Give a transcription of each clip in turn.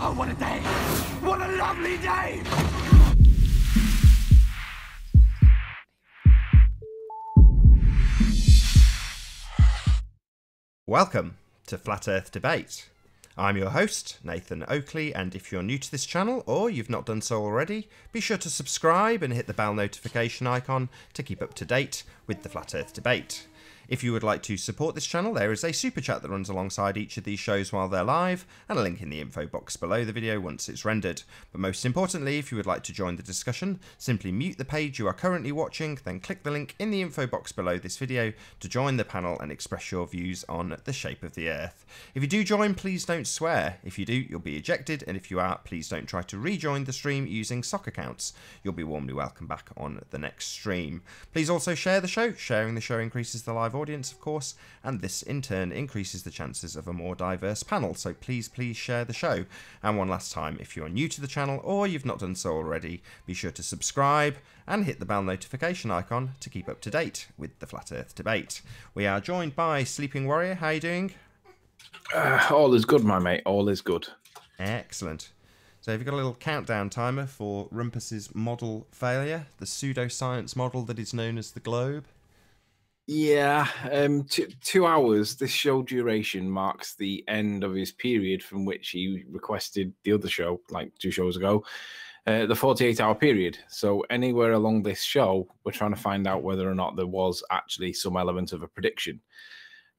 Oh, what a day! What a lovely day! Welcome to Flat Earth Debate. I'm your host, Nathan Oakley, and if you're new to this channel or you've not done so already, be sure to subscribe and hit the bell notification icon to keep up to date with the Flat Earth Debate. If you would like to support this channel, there is a super chat that runs alongside each of these shows while they're live, and a link in the info box below the video once it's rendered. But most importantly, if you would like to join the discussion, simply mute the page you are currently watching, then click the link in the info box below this video to join the panel and express your views on the shape of the Earth. If you do join, please don't swear. If you do, you'll be ejected, and if you are, please don't try to rejoin the stream using sock accounts. You'll be warmly welcome back on the next stream. Please also share the show. Sharing the show increases the live audience, of course, and this in turn increases the chances of a more diverse panel, so please share the show. And one last time, if you're new to the channel or you've not done so already, be sure to subscribe and hit the bell notification icon to keep up to date with the Flat Earth Debate. We are joined by Sleeping Warrior. How are you doing? All is good, my mate. All is good. Excellent. So have you got a little countdown timer for Rumpus's model failure, the pseudoscience model that is known as the globe? Yeah, 2 hours. This show duration marks the end of his period from which he requested the other show, like 2 shows ago, the 48-hour period. So anywhere along this show, we're trying to find out whether or not there was actually some element of a prediction.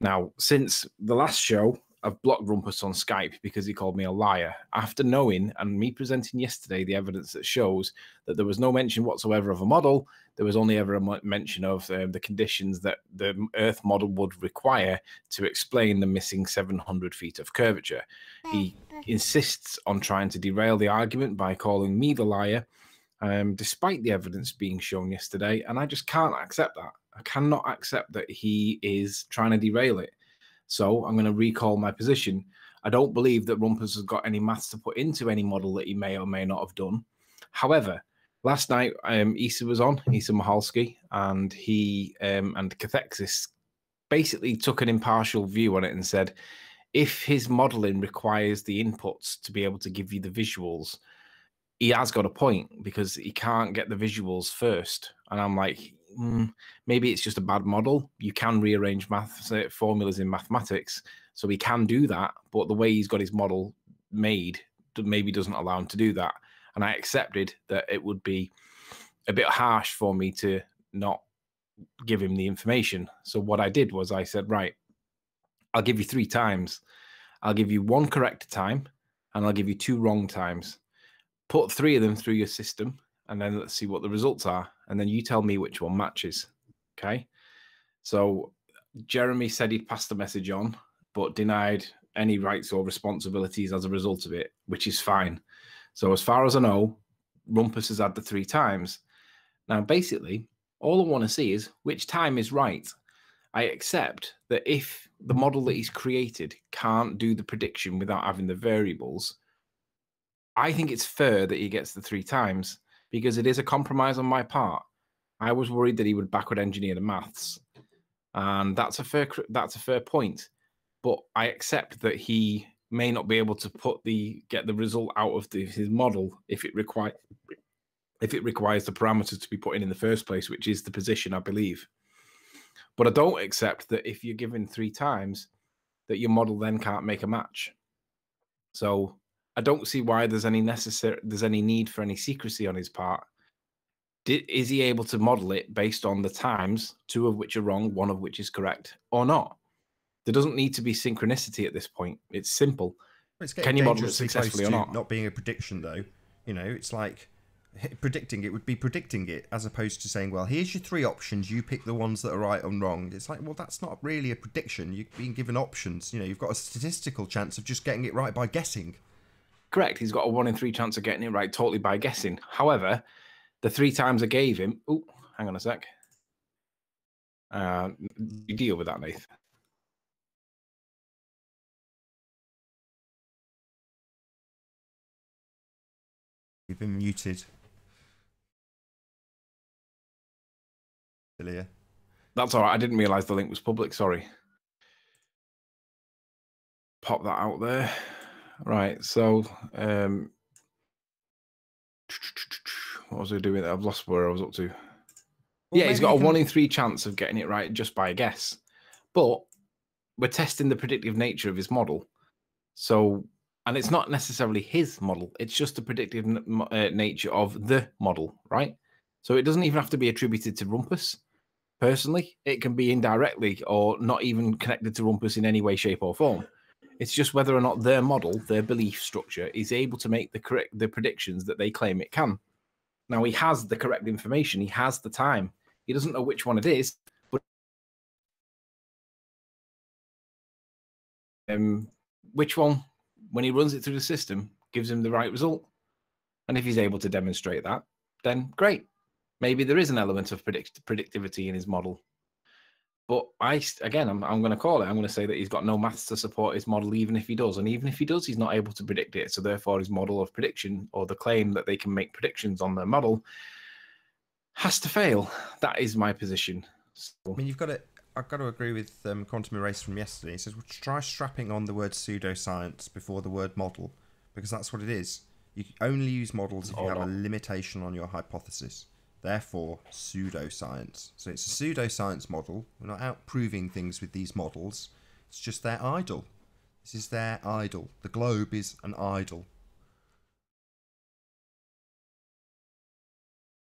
Now, since the last show, I've blocked Rumpus on Skype because he called me a liar. After knowing and me presenting yesterday the evidence that shows that there was no mention whatsoever of a model, there was only ever a mention of the conditions that the Earth model would require to explain the missing 700 feet of curvature. He insists on trying to derail the argument by calling me the liar, despite the evidence being shown yesterday, and I just can't accept that. I cannot accept that he is trying to derail it. So I'm going to recall my position. I don't believe that Rumpus has got any maths to put into any model that he may or may not have done. However, last night Issa was on, Issa Mahalski, and he and Cathexis basically took an impartial view on it and said, if his modeling requires the inputs to be able to give you the visuals, he has got a point because he can't get the visuals first. And I'm like, maybe it's just a bad model. You can rearrange math formulas in mathematics, so he can do that. But the way he's got his model made maybe doesn't allow him to do that. And I accepted that it would be a bit harsh for me to not give him the information. So what I did was I said, right, I'll give you 3 times. I'll give you 1 correct time, and I'll give you 2 wrong times. Put 3 of them through your system, and then let's see what the results are. And then you tell me which one matches. Okay? So Jeremy said he'd passed the message on, but denied any rights or responsibilities as a result of it, which is fine. So as far as I know, Rumpus has had the 3 times. Now, basically, all I want to see is which time is right. I accept that if the model that he's created can't do the prediction without having the variables, I think it's fair that he gets the 3 times because it is a compromise on my part. I was worried that he would backward engineer the maths, and that's a fair point. But I accept that he may not be able to get the result out of his model if it requires the parameters to be put in the first place, which is the position, I believe. But I don't accept that if you're given 3 times, that your model then can't make a match. So I don't see why there's any need for any secrecy on his part. Is he able to model it based on the times, 2 of which are wrong, 1 of which is correct, or not? There doesn't need to be synchronicity at this point. It's simple. Can you model it successfully or not? Not being a prediction, though. You know, it's like predicting it would be predicting it, as opposed to saying, well, here's your 3 options, you pick the ones that are right and wrong. It's like, well, that's not really a prediction. You've been given options. You know, you've got a statistical chance of just getting it right by guessing. Correct. He's got a 1 in 3 chance of getting it right totally by guessing. However, the 3 times I gave him... Oh, hang on a sec. You deal with that, Nath. You've been muted. Ilya. That's all right. I didn't realise the link was public. Sorry. Pop that out there. Right. So, what was I doing? I've lost where I was up to. Well, Yeah, he's maybe got you a can... 1 in 3 chance of getting it right just by a guess. But we're testing the predictive nature of his model. So, and it's not necessarily his model, it's just the predictive nature of the model, right? So it doesn't even have to be attributed to Rumpus. Personally, it can be indirectly or not even connected to Rumpus in any way, shape, or form. It's just whether or not their model, their belief structure, is able to make the predictions that they claim it can. Now he has the correct information. He has the time. He doesn't know which one it is, but which one, when he runs it through the system, gives him the right result. And if he's able to demonstrate that, then great. Maybe there is an element of predictivity in his model. But I'm going to call it. I'm going to say that he's got no maths to support his model, even if he does. And even if he does, he's not able to predict it. So therefore, his model of prediction, or the claim that they can make predictions on their model, has to fail. That is my position. So, I mean, I've got to agree with Quantum Erase from yesterday. He says, well, try strapping on the word pseudoscience before the word model, because that's what it is. You can only use models if you have a limitation on your hypothesis. Therefore, pseudoscience. So it's a pseudoscience model. We're not out proving things with these models. It's just their idol. This is their idol. The globe is an idol.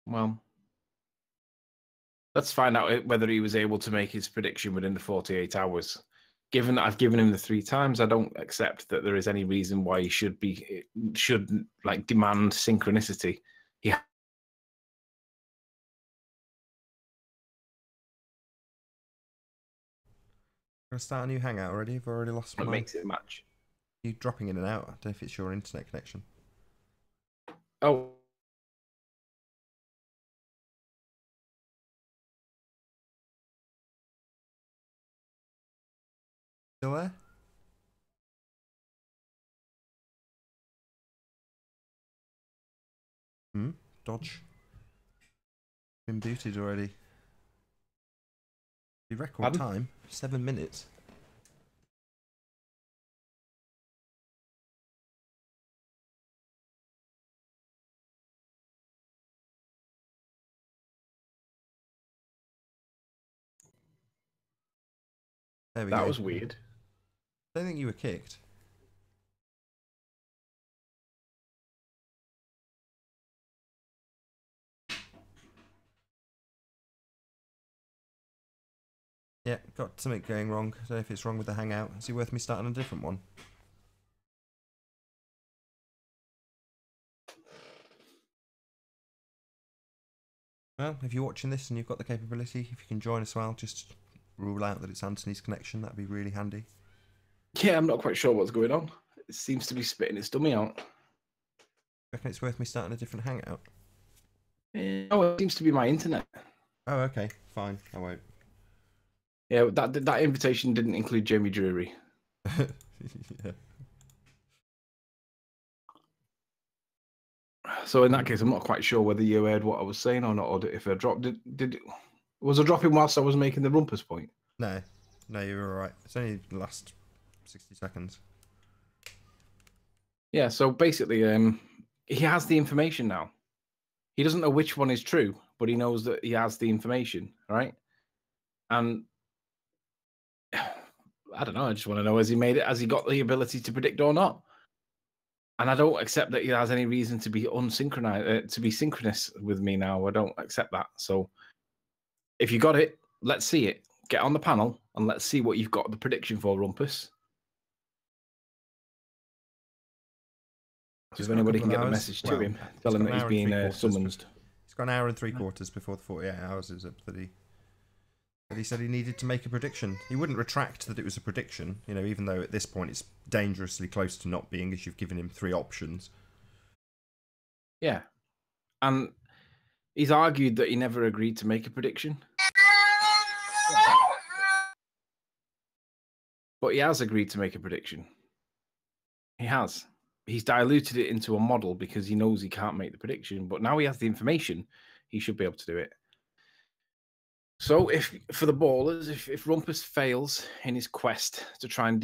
well, let's find out whether he was able to make his prediction within the 48 hours. Given that I've given him the 3 times, I don't accept that there is any reason why he should like demand synchronicity. He Gonna start a new hangout already? I've already lost my... makes it match. You dropping in and out. I don't know if it's your internet connection. Oh. Still there? Dodge. Been booted already. The record time, 7 minutes. There we go. That was weird. I don't think you were kicked. Yeah, got something going wrong. I don't know if it's wrong with the hangout. Is it worth me starting a different one? Well, if you're watching this and you've got the capability, if you can join us, well, just rule out that it's Anthony's connection. That'd be really handy. Yeah, I'm not quite sure what's going on. It seems to be spitting its dummy out. Reckon it's worth me starting a different hangout? Oh, it seems to be my internet. Oh, okay, fine. I won't. Yeah, that invitation didn't include Jamie Drury. Yeah. So in that case, I'm not quite sure whether you heard what I was saying or not, or if I dropped it. Was I dropping whilst I was making the Rumpus point? No, you were all right. It's only the last 60 seconds. Yeah, so basically, he has the information now. He doesn't know which one is true, but he knows that he has the information, right? And I don't know. I just want to know, has he made it? Has he got the ability to predict or not? And I don't accept that he has any reason to be unsynchronized, to be synchronous with me now. I don't accept that. So if you got it, let's see it. Get on the panel and let's see what you've got the prediction for, Rumpus. So if anybody can get the message to him, tell him that he's being summoned. It's got an hour and 3/4 before the 48 hours is up that he said he needed to make a prediction. He wouldn't retract that it was a prediction, you know, even though at this point it's dangerously close to not being, as you've given him 3 options. Yeah. And he's argued that he never agreed to make a prediction. But he has agreed to make a prediction. He has. He's diluted it into a model because he knows he can't make the prediction. But now he has the information, he should be able to do it. So, if for the ballers, if Rumpus fails in his quest to try and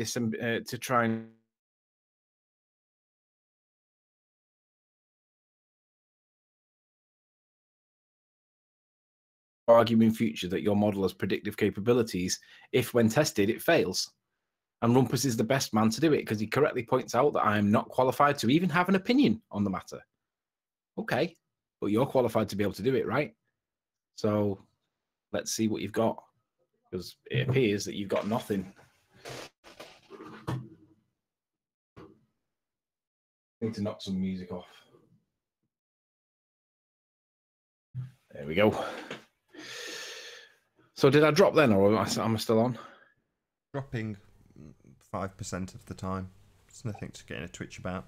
argue in future that your model has predictive capabilities if, when tested, it fails. And Rumpus is the best man to do it because he correctly points out that I am not qualified to even have an opinion on the matter. Okay, but you're qualified to be able to do it, right? So let's see what you've got, because it appears that you've got nothing. Need to knock some music off. There we go. So did I drop then, or am I still on? Dropping 5% of the time. It's nothing to get in a twitch about.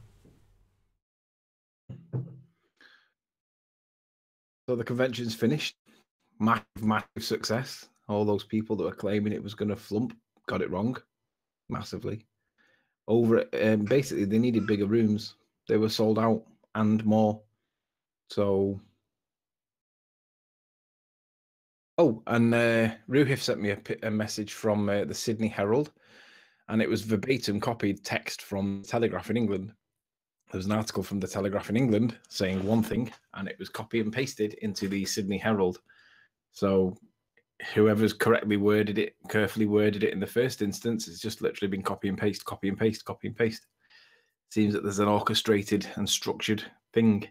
So the convention's finished. Massive success. All those people that were claiming it was going to flump got it wrong massively. Basically, they needed bigger rooms. They were sold out and more. So, and Ruhif sent me a message from the Sydney Herald, and it was verbatim copied text from Telegraph in England. There was an article from the Telegraph in England saying one thing, and it was copy and pasted into the Sydney Herald. So whoever's carefully worded it in the first instance, it's just literally been copy and paste, copy and paste, copy and paste. Seems that there's an orchestrated and structured thing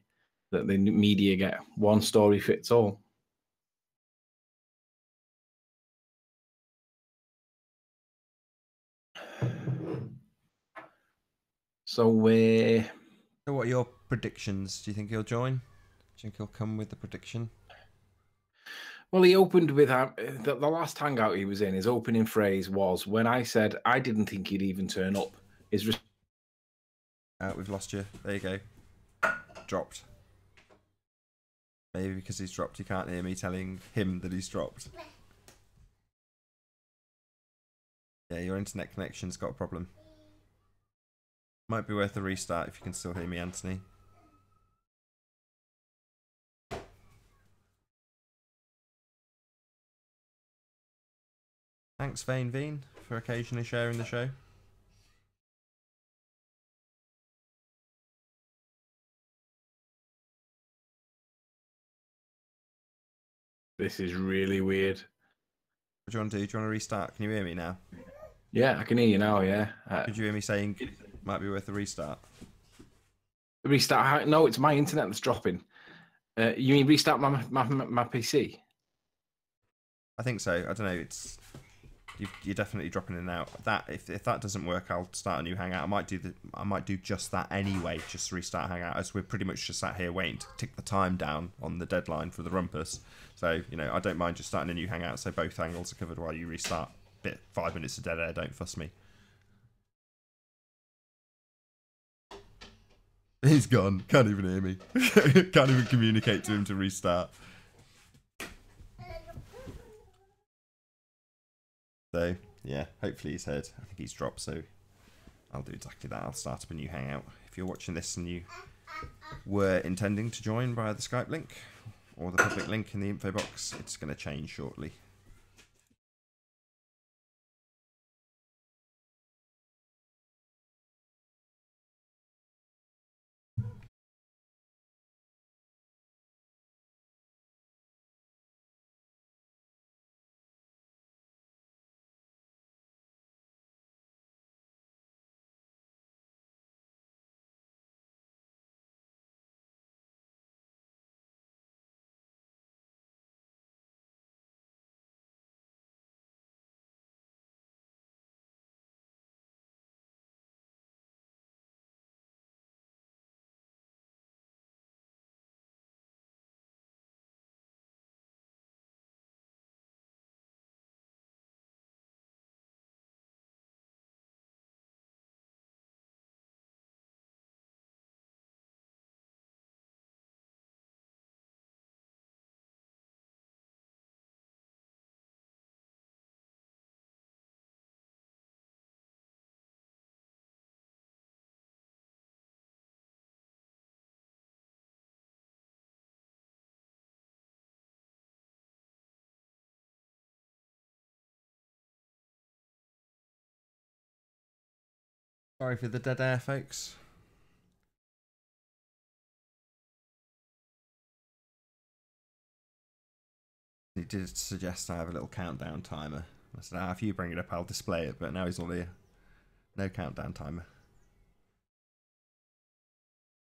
that the media get. One story fits all. So what are your predictions? Do you think he'll join? Do you think he'll come with the prediction? Well, he opened with the last hangout he was in. His opening phrase was, "When I said I didn't think he'd even turn up." We've lost you. There you go. Dropped. Maybe because he's dropped, you can't hear me telling him that he's dropped. Yeah, your internet connection's got a problem. Might be worth a restart if you can still hear me, Anthony. Thanks, Vane, for occasionally sharing the show. This is really weird. What do you want to do? Do you want to restart? Can you hear me now? Yeah, I can hear you now, yeah. Did you hear me saying might be worth a restart? Restart? No, it's my internet that's dropping. You mean restart my PC? I think so. I don't know. You're definitely dropping in and out. That if that doesn't work, I'll start a new hangout. I might do just that anyway. Just restart hangout, as we're pretty much just sat here waiting to tick the time down on the deadline for the rumpus. So I don't mind just starting a new hangout so both angles are covered while you restart. 5 minutes of dead air. Don't fuss me. He's gone. Can't even hear me. Can't even communicate to him to restart. So, yeah, hopefully he's heard. I think he's dropped, so I'll do exactly that. I'll start up a new hangout. If you're watching this and you were intending to join via the Skype link or the public link in the info box, it's going to change shortly. Sorry for the dead air, folks. He did suggest I have a little countdown timer. I said, if you bring it up, I'll display it. But now he's all here. No countdown timer.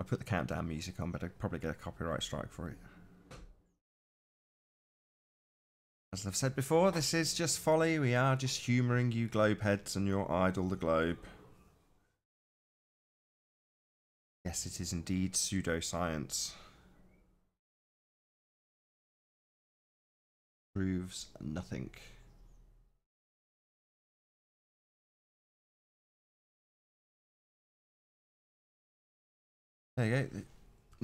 I put the countdown music on, but I'd probably get a copyright strike for it. As I've said before, this is just folly. We are just humouring you globeheads and your idol, the globe. Yes, it is indeed pseudoscience. Proves nothing. There you go. The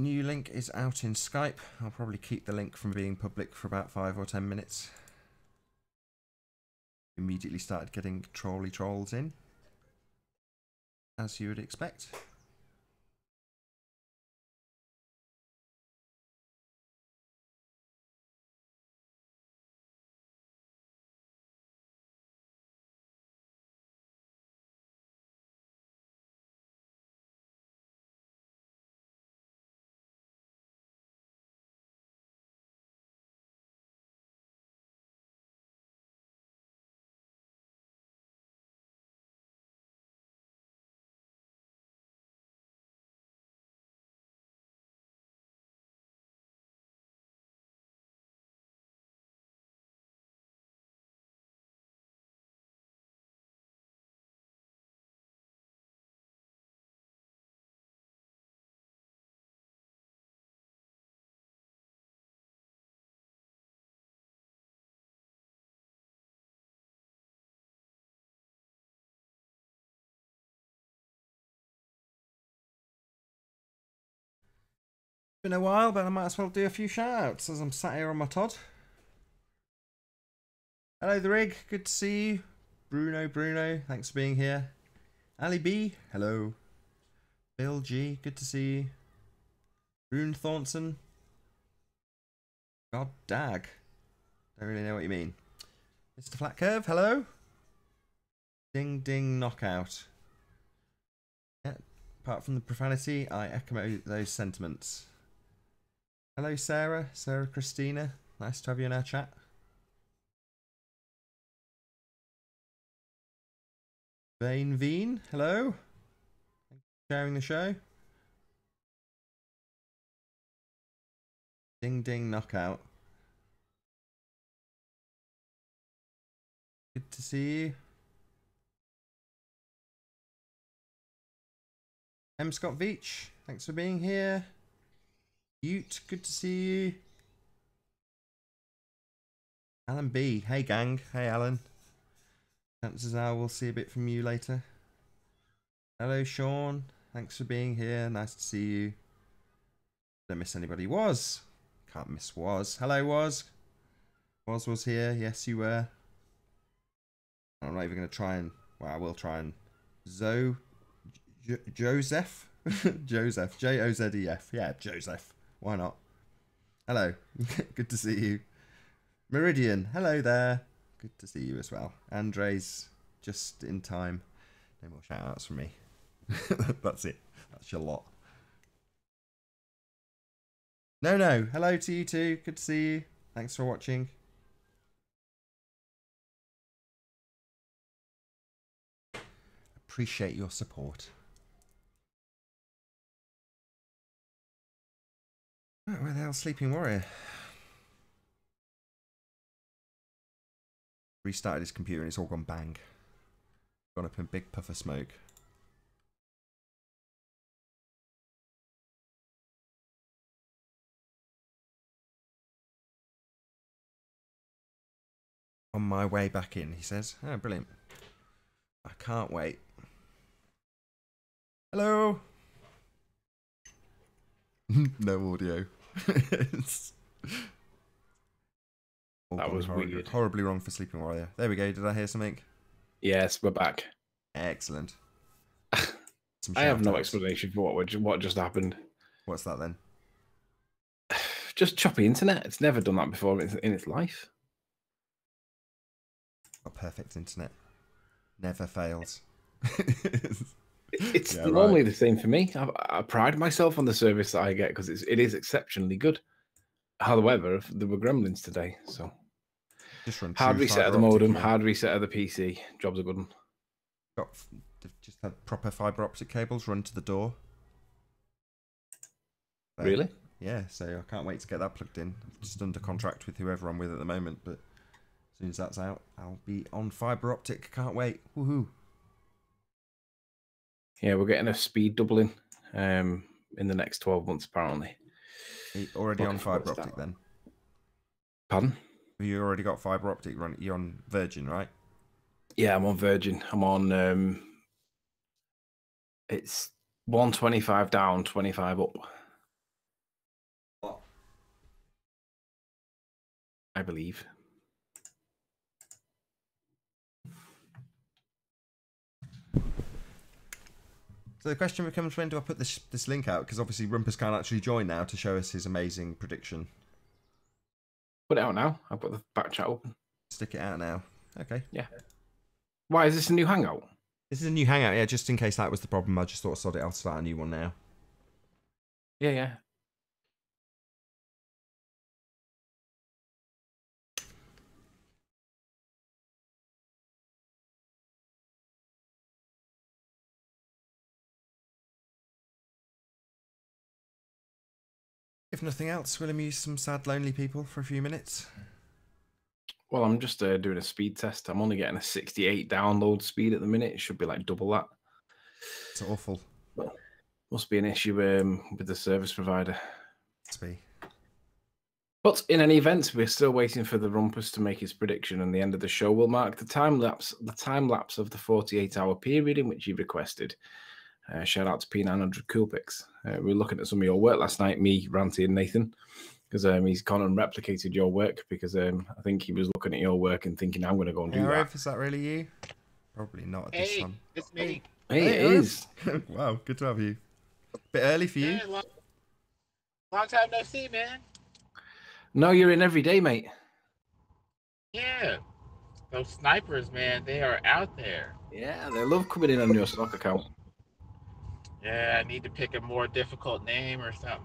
new link is out in Skype. I'll probably keep the link from being public for about 5 or 10 minutes. Immediately started getting trolls in, as you would expect. Been a while, but I might as well do a few shout-outs as I'm sat here on my Todd. Hello, The Rig. Good to see you. Bruno, thanks for being here. Ali B, hello. Bill G, good to see you. Rune Thornton. God dag. Don't really know what you mean. Mr. Flat Curve, hello. Ding ding knockout. Yeah, apart from the profanity, I echo those sentiments. Hello, Sarah Christina. Nice to have you in our chat. Veen, hello. Thank you for sharing the show. Ding ding knockout. Good to see you. M. Scott Veach, thanks for being here. Ute, good to see you. Alan B, hey gang, hey Alan. Chances are we'll see a bit from you later. Hello Sean, thanks for being here, nice to see you. Don't miss anybody. Was, can't miss Was. Hello Was. Was here, yes you were. I'm not even going to try and, well I will try and. Joseph? Joseph, Jozef, yeah Joseph. Why not? Hello. Good to see you. Meridian. Hello there. Good to see you as well. Andres. Just in time. No more shout outs from me. That's it. That's your lot. No. Hello to you too. Good to see you. Thanks for watching. Appreciate your support. Right, where the hell's Sleeping Warrior? Restarted his computer and it's all gone bang. Gone up in a big puff of smoke. On my way back in, he says. Oh, brilliant. I can't wait. Hello. No audio. That was weird. Horribly wrong for Sleeping Warrior. There we go. Did I hear something? Yes, we're back. Excellent. I have no explanation for what just happened. What's that then? Just choppy internet. It's never done that before in its life. Got perfect internet. Never fails. It's normally the same for me. I pride myself on the service that I get because it is exceptionally good. However, there were gremlins today, so Just run hard true reset of the fibre optic modem, here. hard reset of the PC. Job's a good one. They've just had proper fibre optic cables run to the door. So, Really? Yeah, so I can't wait to get that plugged in. I'm just under contract with whoever I'm with at the moment, but as soon as that's out, I'll be on fibre optic. Can't wait. Woohoo. Yeah, we're getting a speed doubling in the next 12 months, apparently. Are you already on fibre optic then? Pardon? Have you already got fibre optic running? You're on Virgin, right? Yeah, I'm on Virgin. I'm on, it's 125 down, 25 up. What? I believe. So the question becomes, when do I put this link out? Because obviously Rumpus can't actually join now to show us his amazing prediction. Put it out now. I've got the back chat open. Stick it out now. Okay. Yeah. Why is this a new hangout? This is a new hangout, yeah, just in case that was the problem. I just thought, sod it, I'll start a new one now. Yeah, yeah. If nothing else, we'll amuse some sad, lonely people for a few minutes. Well, I'm just doing a speed test. I'm only getting a 68 download speed at the minute. It should be like double that. It's awful. Well, must be an issue with the service provider. Must be. But in any event, we're still waiting for the Rumpus to make his prediction, and the end of the show will mark the time lapse of the 48-hour period in which he requested. Shout out to P900 Coolpix. We were looking at some of your work last night, me, Ranty, and Nathan, because he's gone and replicated your work, because I think he was looking at your work and thinking, I'm going to go and do that. Is that really you? Probably not at this one. It's me. Hey, it is. Wow, good to have you. Bit early for you. Yeah, long time no see, man. No, you're in every day, mate. Yeah. Those snipers, man, they are out there. Yeah, they love coming in on your stock account. Yeah, I need to pick a more difficult name or something.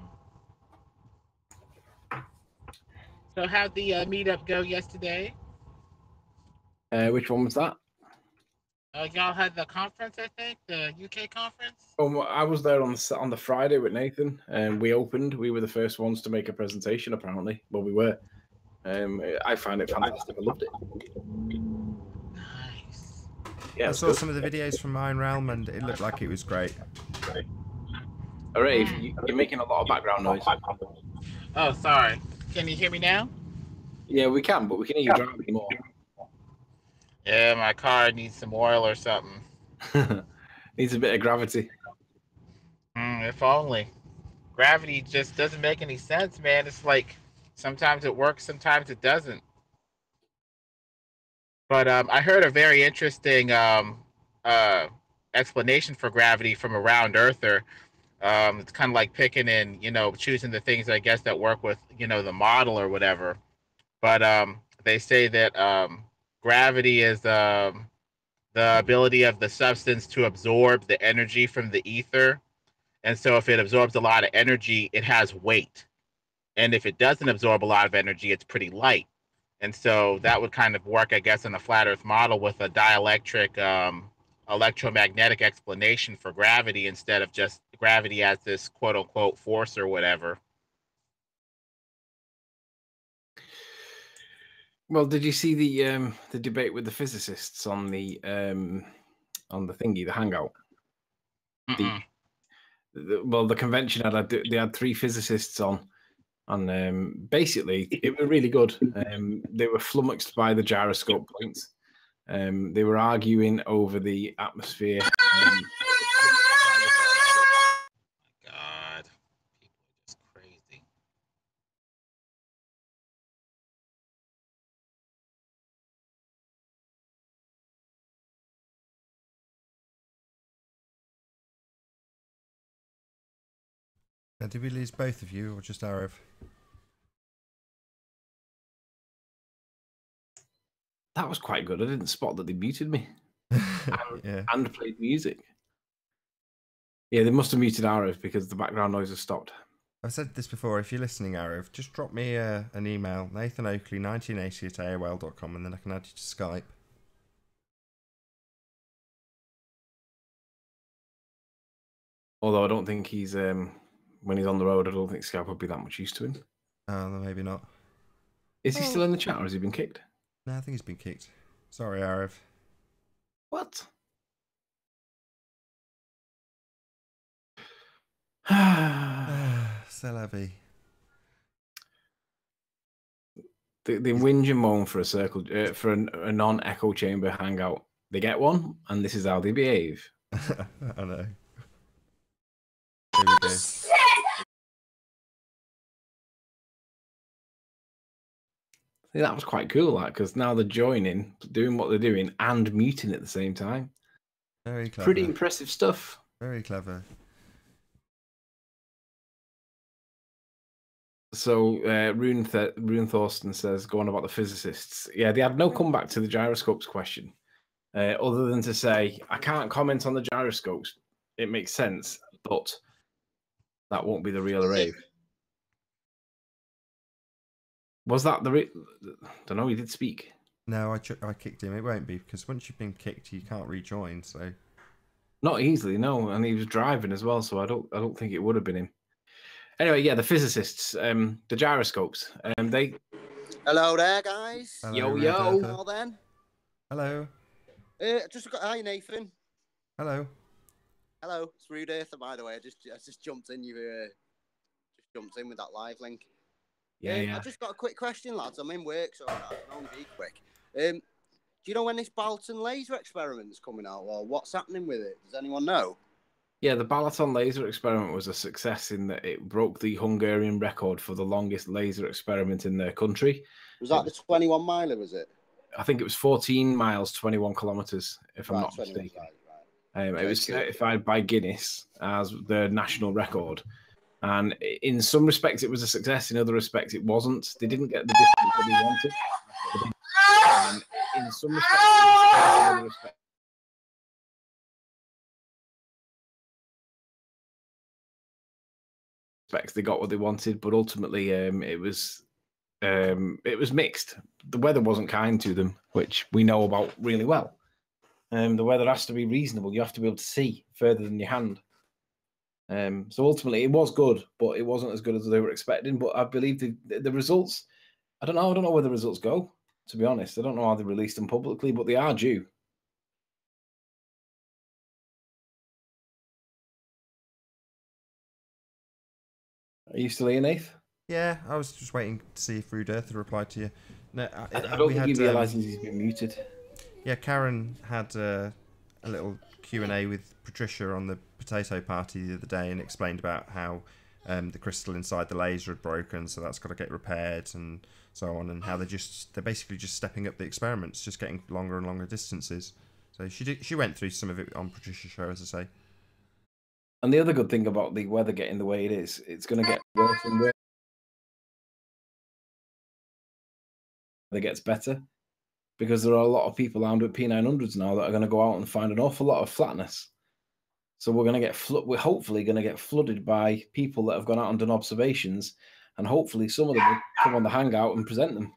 So how'd the meetup go yesterday? Which one was that? Y'all had the conference, I think, the UK conference? Oh, I was there on the Friday with Nathan, and we opened. We were the first ones to make a presentation, apparently. Well, we were. I found it fantastic. I loved it. Nice. Yeah, I saw some of the videos from Iron Realm, and it looked like it was great. All right, you're making a lot of background noise. Oh, sorry. Can you hear me now? Yeah, we can, but we can hear you driving more. Yeah, my car needs some oil or something. Needs a bit of gravity. If only. Gravity just doesn't make any sense, man. It's like sometimes it works, sometimes it doesn't. But I heard a very interesting explanation for gravity from a round earther. It's kind of like picking and, choosing the things, I guess, that work with, the model or whatever. But they say that gravity is the ability of the substance to absorb the energy from the ether. And so if it absorbs a lot of energy, it has weight. And if it doesn't absorb a lot of energy, it's pretty light. And so that would kind of work, I guess, in a flat earth model with a dielectric electromagnetic explanation for gravity instead of just gravity as this quote unquote force or whatever. Well, did you see the debate with the physicists on the thingy, the hangout? The convention they had 3 physicists on, and basically it was really good. They were flummoxed by the gyroscope points. They were arguing over the atmosphere. God, people are just crazy. Now, did we lose both of you, or just Arav? That was quite good. I didn't spot that they muted me and played music. Yeah, they must have muted Arav because the background noise has stopped. I've said this before. If you're listening, Arif, just drop me an email, nathanoakley1980@aol.com, and then I can add you to Skype. Although I don't think he's when he's on the road, I don't think Skype would be that much use to him. Oh, maybe not. Is he still in the chat, or has he been kicked? No, I think he's been kicked. Sorry, Arif. What? C'est la vie. They whinge and moan for a circle for a non-echo chamber hangout. They get one, and this is how they behave. I know. Here we go. That was quite cool, that, because now they're joining, doing what they're doing, and muting at the same time. Very clever. Pretty impressive stuff. Very clever. So Rune Thorsten says, go on about the physicists. Yeah, they had no comeback to the gyroscopes question, other than to say, I can't comment on the gyroscopes. It makes sense, but that won't be the real rave. Was that the don't know, he did speak. No, I kicked him. It won't be, because once you've been kicked, you can't rejoin, so... Not easily, no. And he was driving as well, so I don't think it would have been him. Anyway, yeah, the physicists, the gyroscopes, they... Hello there, guys. Hello, yo. Well then. Hello. Hi, Nathan. Hello. Hello, it's Rude Earther, by the way. I just jumped in. You just jumped in with that live link. Yeah. I just got a quick question, lads. I'm in work, so I can only be quick. Do you know when this Balton laser experiment is coming out, or what's happening with it? Does anyone know? Yeah, the Balaton laser experiment was a success in that it broke the Hungarian record for the longest laser experiment in their country. Was that the 21 miler, was it? I think it was 14 miles, 21 kilometers, if I'm not 21, mistaken. Right. It was certified by Guinness as the national record. And in some respects, it was a success. In other respects, it wasn't. They didn't get the distance that they wanted. In some respects, it was a success. In other respects, they got what they wanted. But ultimately, it was mixed. The weather wasn't kind to them, which we know about really well. The weather has to be reasonable. You have to be able to see further than your hand. So ultimately, it was good, but it wasn't as good as they were expecting. But I believe the results. I don't know where the results go. To be honest, I don't know how they released them publicly, but they are due. Are you still here, Nath? Yeah, I was just waiting to see if Rude Earth had replied to you. No, I don't think he realises he's been muted. Yeah, Karen had a little Q&A with Patricia on the potato party the other day and explained about how the crystal inside the laser had broken, so that's got to get repaired and so on, and how they're basically just stepping up the experiments, just getting longer and longer distances. So she went through some of it on Patricia's show, as I say. And the other good thing about the weather getting the way it is, it's going to get worse and worse. It gets better because there are a lot of people armed with P900s now that are going to go out and find an awful lot of flatness. So we're going to get we're hopefully going to get flooded by people that have gone out and done observations, and hopefully some of them will come on the hangout and present them.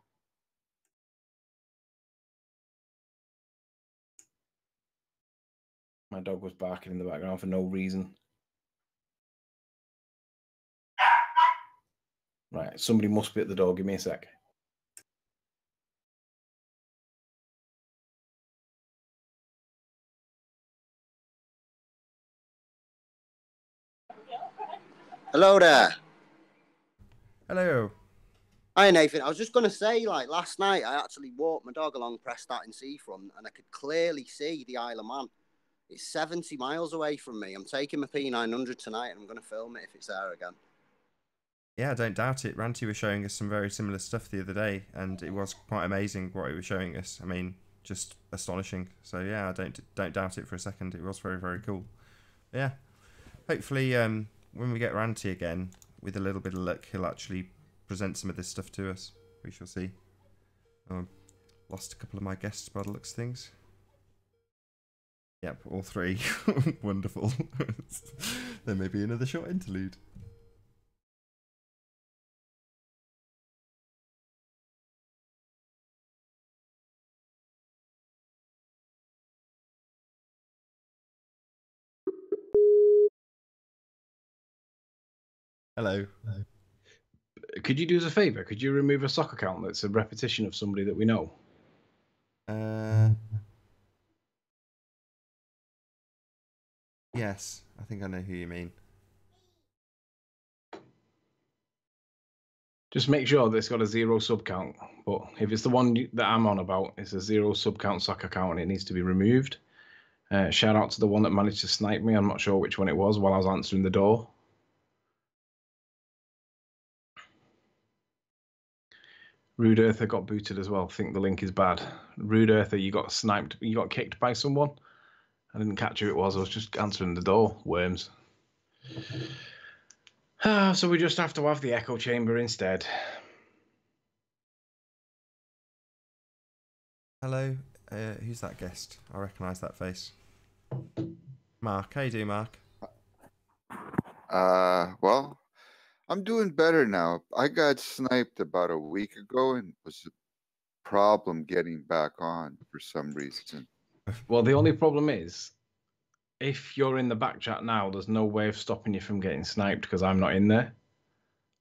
My dog was barking in the background for no reason. Right, somebody must be at the door. Give me a sec. Hello there. Hello. Hi, Nathan. I was just going to say, like, last night I actually walked my dog along Prestat in Seafront and I could clearly see the Isle of Man. It's 70 miles away from me. I'm taking my P900 tonight and I'm going to film it if it's there again. Yeah, I don't doubt it. Ranty was showing us some very similar stuff the other day, and it was quite amazing what he was showing us. I mean, just astonishing. So yeah, I don't doubt it for a second. It was very, very cool. Yeah, hopefully when we get Ranty again, with a little bit of luck, he'll actually present some of this stuff to us. We shall see. Lost a couple of my guests by the looks of things. Yep, all three. Wonderful. There may be another short interlude. Hello. Could you do us a favour? Could you remove a sock account that's a repetition of somebody that we know? Yes, I think I know who you mean. Just make sure that it's got a 0 sub count. But if it's the one that I'm on about, it's a 0 sub count sock account and it needs to be removed. Shout out to the one that managed to snipe me. I'm not sure which one it was while I was answering the door. Rude Earther got booted as well. I think the link is bad. Rude Earther, you got sniped. You got kicked by someone. I didn't catch who it was. I was just answering the door. Worms. So we just have to have the echo chamber instead. Hello. Who's that guest? I recognise that face. Mark. How you doing, Mark? Well, I'm doing better now. I got sniped about a week ago and was a problem getting back on for some reason. Well, the only problem is, if you're in the back chat now, there's no way of stopping you from getting sniped because I'm not in there.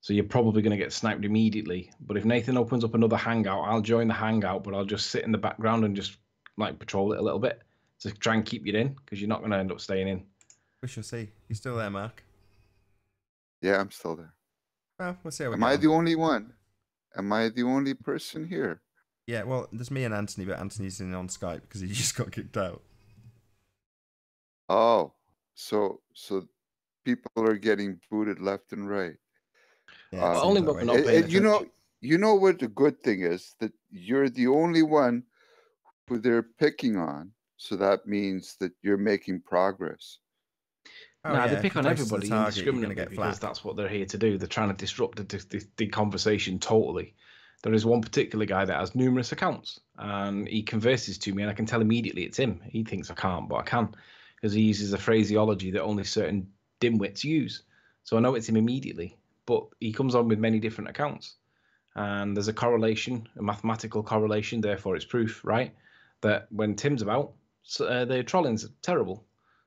So you're probably going to get sniped immediately. But if Nathan opens up another hangout, I'll join the hangout, but I'll just sit in the background and just like patrol it a little bit to try and keep you in because you're not going to end up staying in. We shall see. You still there, Mark? Yeah, I'm still there. Well, we'll see how we Am get I on. the only one? Am I the only person here? Yeah, well, there's me and Anthony, but Anthony's in on Skype because he just got kicked out. Oh, so people are getting booted left and right. Yeah, it Well, seems only that when way. we're not paying You know, attention. you know what the good thing is that you're the only one who they're picking on. So that means that you're making progress. Oh, Nah, yeah, they if pick you're on close to the everybody target, you're going to indiscriminately get because flat. that's what they're here to do. They're trying to disrupt the conversation totally. There is one particular guy that has numerous accounts, and he converses to me, and I can tell immediately it's him. He thinks I can't, but I can, because he uses a phraseology that only certain dimwits use. So I know it's him immediately, but he comes on with many different accounts. And there's a correlation, a mathematical correlation, therefore it's proof, right? That when Tim's about, the trolling's terrible.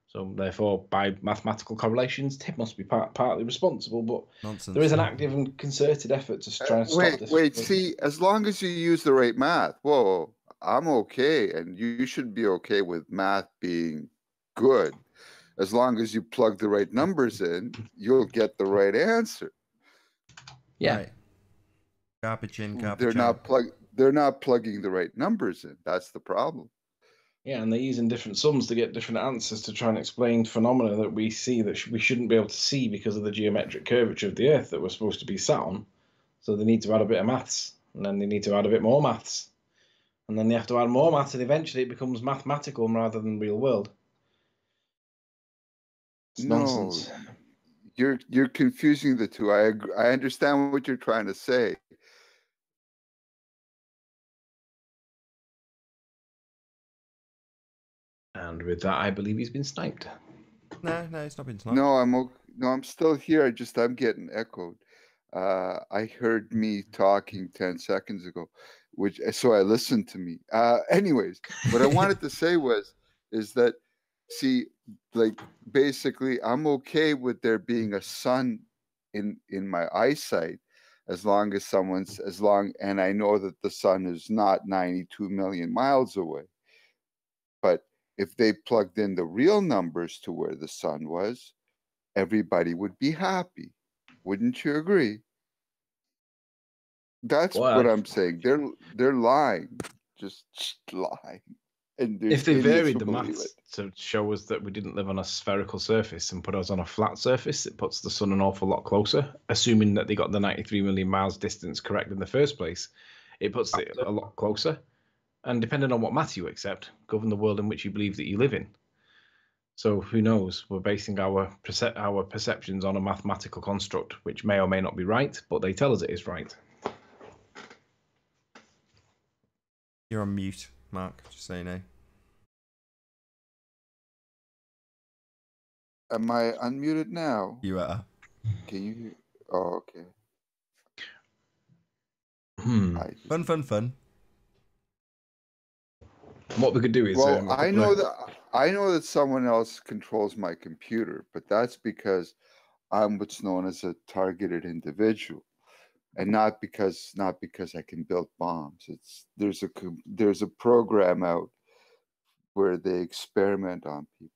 So therefore, by mathematical correlations, Tim must be partly responsible. But Nonsense. there is an active and concerted effort to try and stop this. Wait. See, as long as you use the right math, whoa, I'm okay, and you should be okay with math being good. As long as you plug the right numbers in, you'll get the right answer. Yeah. Right. Garbage in, garbage They're out. not plugging the right numbers in. That's the problem. Yeah, and they're using different sums to get different answers to try and explain phenomena that we see that we shouldn't be able to see because of the geometric curvature of the Earth that we're supposed to be sat on. So they need to add a bit of maths, and then they need to add a bit more maths, and then they have to add more maths, and eventually it becomes mathematical rather than real world. It's nonsense. You're confusing the two. I understand what you're trying to say. And with that, I believe he's been sniped. No, it's not been sniped. No, I'm still here. I'm getting echoed. I heard me talking 10 seconds ago, so I listened to me. Anyways, what I wanted to say is that, see, like, basically, I'm okay with there being a sun in my eyesight as long and I know that the sun is not 92 million miles away. But if they plugged in the real numbers to where the sun was, everybody would be happy. Wouldn't you agree? That's what I'm saying. They're lying, just lying. And if they idiots varied who the believe maths it. to show us that we didn't live on a spherical surface and put us on a flat surface, it puts the sun an awful lot closer, assuming that they got the 93 million miles distance correct in the first place. It puts it a lot closer. And depending on what math you accept, govern the world in which you believe that you live in. So who knows? We're basing our perceptions on a mathematical construct, which may or may not be right, but they tell us it is right. You're on mute, Mark, just so you know. Am I unmuted now? You are. Can you hear? Oh, okay. Fun. What we could do is... Well, I know that someone else controls my computer, but that's because I'm what's known as a targeted individual, and not because I can build bombs. It's there's a program out where they experiment on people.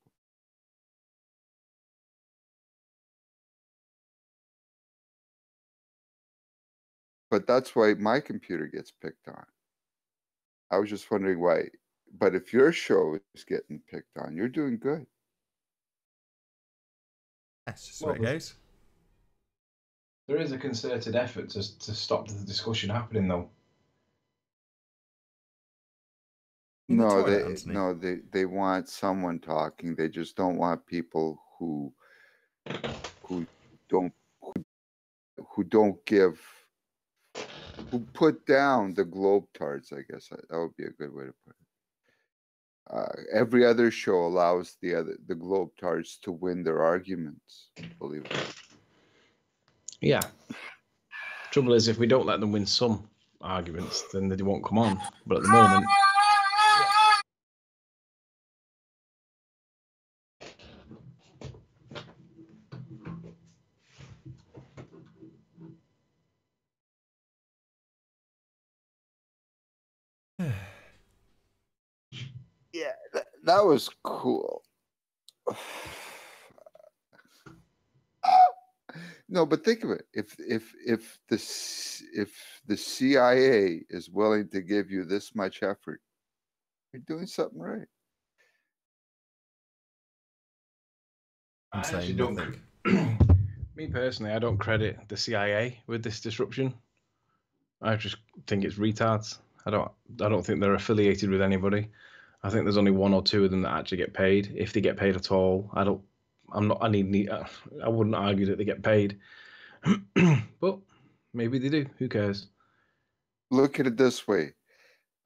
But that's why my computer gets picked on. I was just wondering why. But if your show is getting picked on, you're doing good. That's just where it goes. There is a concerted effort to stop the discussion happening, though. In the No, toilet, Anthony. they want someone talking. They just don't want people who don't who don't give who put down the globetards. I guess that would be a good way to put it. Every other show allows the globetards to win their arguments. Believe it. Yeah. Trouble is, if we don't let them win some arguments, then they won't come on. But at the moment, Yeah, that was cool. No, but think of it. If the CIA is willing to give you this much effort, you're doing something right. I'm I saying actually nothing. don't. Me personally, I don't credit the CIA with this disruption. I just think it's retards. I don't think they're affiliated with anybody. I think there's only one or two of them that actually get paid, if they get paid at all. I wouldn't argue that they get paid, but maybe they do. Who cares? Look at it this way.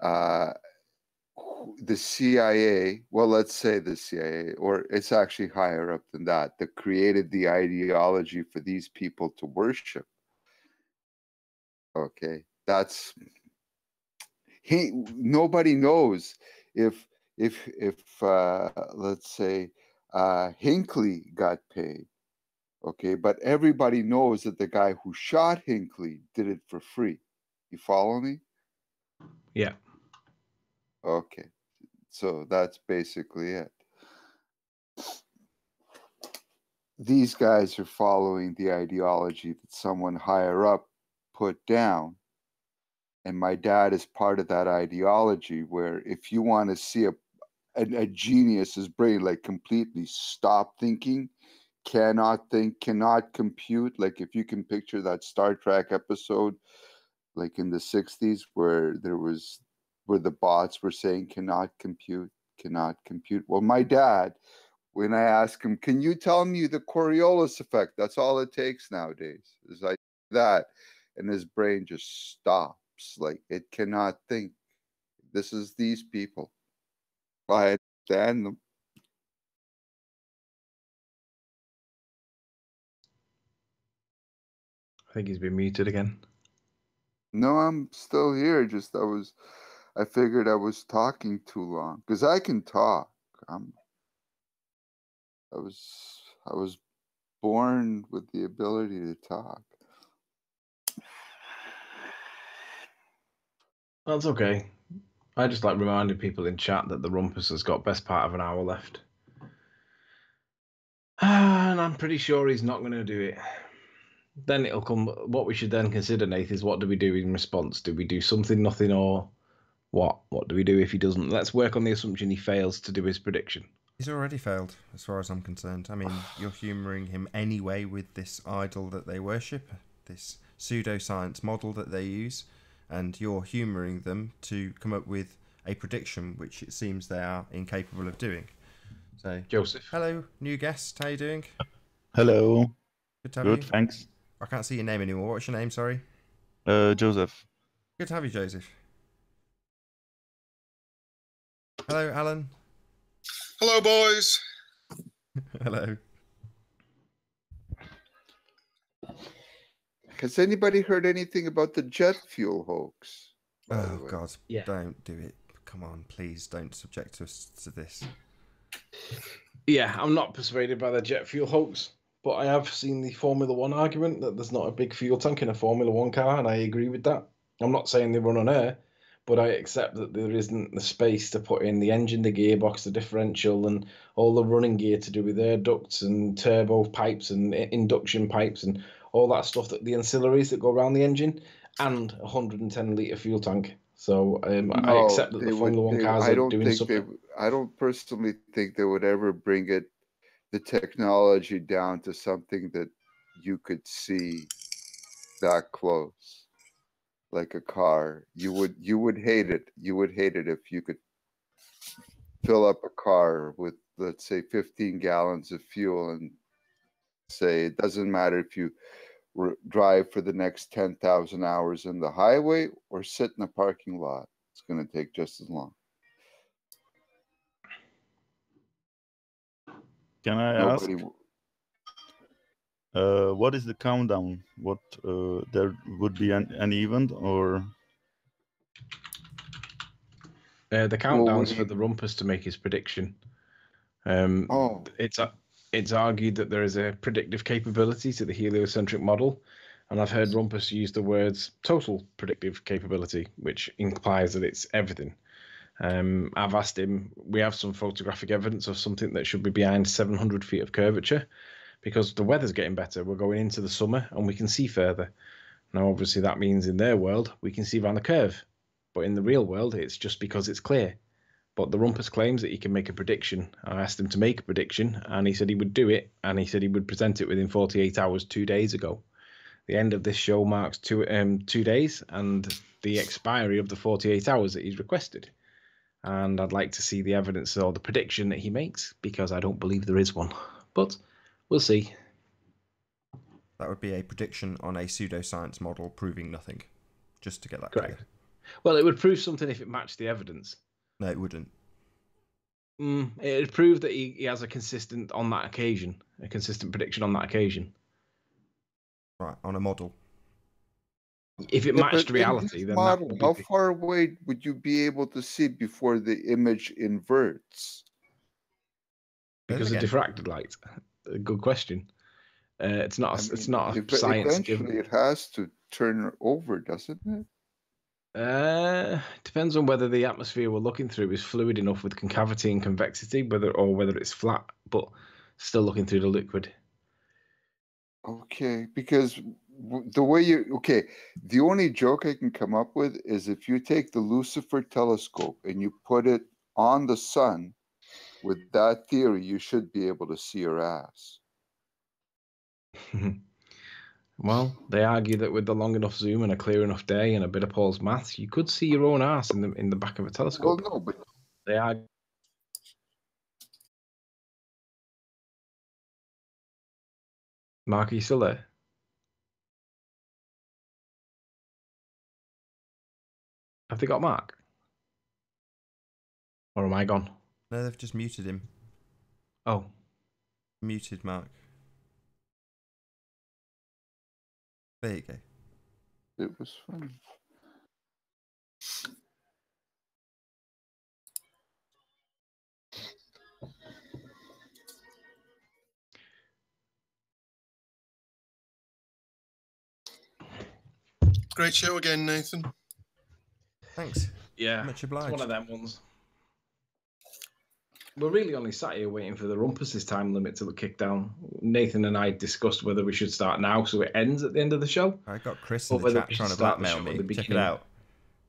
The CIA, well, let's say the CIA, or it's actually higher up than that created the ideology for these people to worship. Okay, nobody knows if let's say Hinckley got paid. Okay, but everybody knows that the guy who shot Hinckley did it for free. You follow me? Yeah. Okay, so that's basically it. These guys are following the ideology that someone higher up put down. And my dad is part of that ideology where if you want to see a genius's brain like completely stop thinking, cannot think, cannot compute, like if you can picture that Star Trek episode like in the 60s where the bots were saying cannot compute, cannot compute. Well, my dad, when I ask him, can you tell me the Coriolis effect? That's all it takes nowadays. Is like that, and his brain just stops. Like it cannot think. This is these people. I understand them. I think he's been muted again. No, I'm still here. Just I figured I was talking too long because I can talk. I was born with the ability to talk. That's okay. I just like reminding people in chat that the Rumpus has got best part of an hour left. And I'm pretty sure he's not going to do it. Then it'll come. What we should then consider, Nath, is what do we do in response? Do we do something, nothing, or what? What do we do if he doesn't? Let's work on the assumption he fails to do his prediction. He's already failed, as far as I'm concerned. I mean, you're humouring him anyway with this idol that they worship, this pseudoscience model that they use, and you're humouring them to come up with a prediction which it seems they are incapable of doing. So, Joseph. Hello, new guest. How you doing? Hello. Good to have Good, you. thanks. I can't see your name anymore. What's your name, sorry? Joseph. Good to have you, Joseph. Hello, Alan. Hello, boys. Hello. Has anybody heard anything about the jet fuel hoax? Oh, God. Yeah. Don't do it. Come on, please don't subject us to this. Yeah, I'm not persuaded by the jet fuel hoax. But I have seen the Formula One argument that there's not a big fuel tank in a Formula One car, and I agree with that. I'm not saying they run on air, but I accept that there isn't the space to put in the engine, the gearbox, the differential, and all the running gear to do with air ducts and turbo pipes and induction pipes and all that stuff, that the ancillaries that go around the engine, and a 110-litre fuel tank. So I No, accept that they the would. Formula One They. cars I are don't doing think they. something. I don't personally think they would ever bring the technology down to something that you could see that close, like a car. You would hate it. You would hate it if you could fill up a car with, let's say, 15 gallons of fuel and say it doesn't matter if you drive for the next 10,000 hours in the highway or sit in a parking lot. It's going to take just as long. Can I ask? Nobody. What is the countdown? What there would be an event or? The countdown's for the Rumpus to make his prediction. Oh, It's argued that there is a predictive capability to the heliocentric model, and I've heard Rumpus use the words total predictive capability, which implies that it's everything. I've asked him, we have some photographic evidence of something that should be behind 700 feet of curvature, because the weather's getting better. We're going into the summer and we can see further. Now, obviously, that means in their world, we can see around the curve. But in the real world, it's just because it's clear. But the Rumpus claims that he can make a prediction. I asked him to make a prediction, and he said he would do it, and he said he would present it within 48 hours 2 days ago. The end of this show marks 2 days, and the expiry of the 48 hours that he's requested. And I'd like to see the evidence or the prediction that he makes, because I don't believe there is one. But we'll see. That would be a prediction on a pseudoscience model proving nothing. Just to get that Correct. clear. Well, it would prove something if it matched the evidence. No, it wouldn't. It would prove that he has a consistent prediction on that occasion. Right, on a model. If it matched reality, then model, that how far away would you be able to see before the image inverts? Because of diffracted light. A good question. It's not. It's not a science. Eventually, it has to turn over, doesn't it? Depends on whether the atmosphere we're looking through is fluid enough with concavity and convexity, whether it's flat, but still looking through the liquid. Okay, because the way the only joke I can come up with is if you take the Lucifer telescope and you put it on the sun, with that theory, you should be able to see your ass. Well, they argue that with the long enough zoom and a clear enough day and a bit of Paul's maths, you could see your own ass in the back of a telescope. Well, no, but they are. Mark, are you still there? Have they got Mark? Or am I gone? No, they've just muted him. Oh. Muted Mark. There you go. It was fun. Great show again, Nathan. Thanks. Yeah, much obliged. It's one of them ones. We're really only sat here waiting for the Rumpus' time limit to kick down. Nathan and I discussed whether we should start now so it ends at the end of the show. I got Chris in the chat trying to blackmail me. Check it out.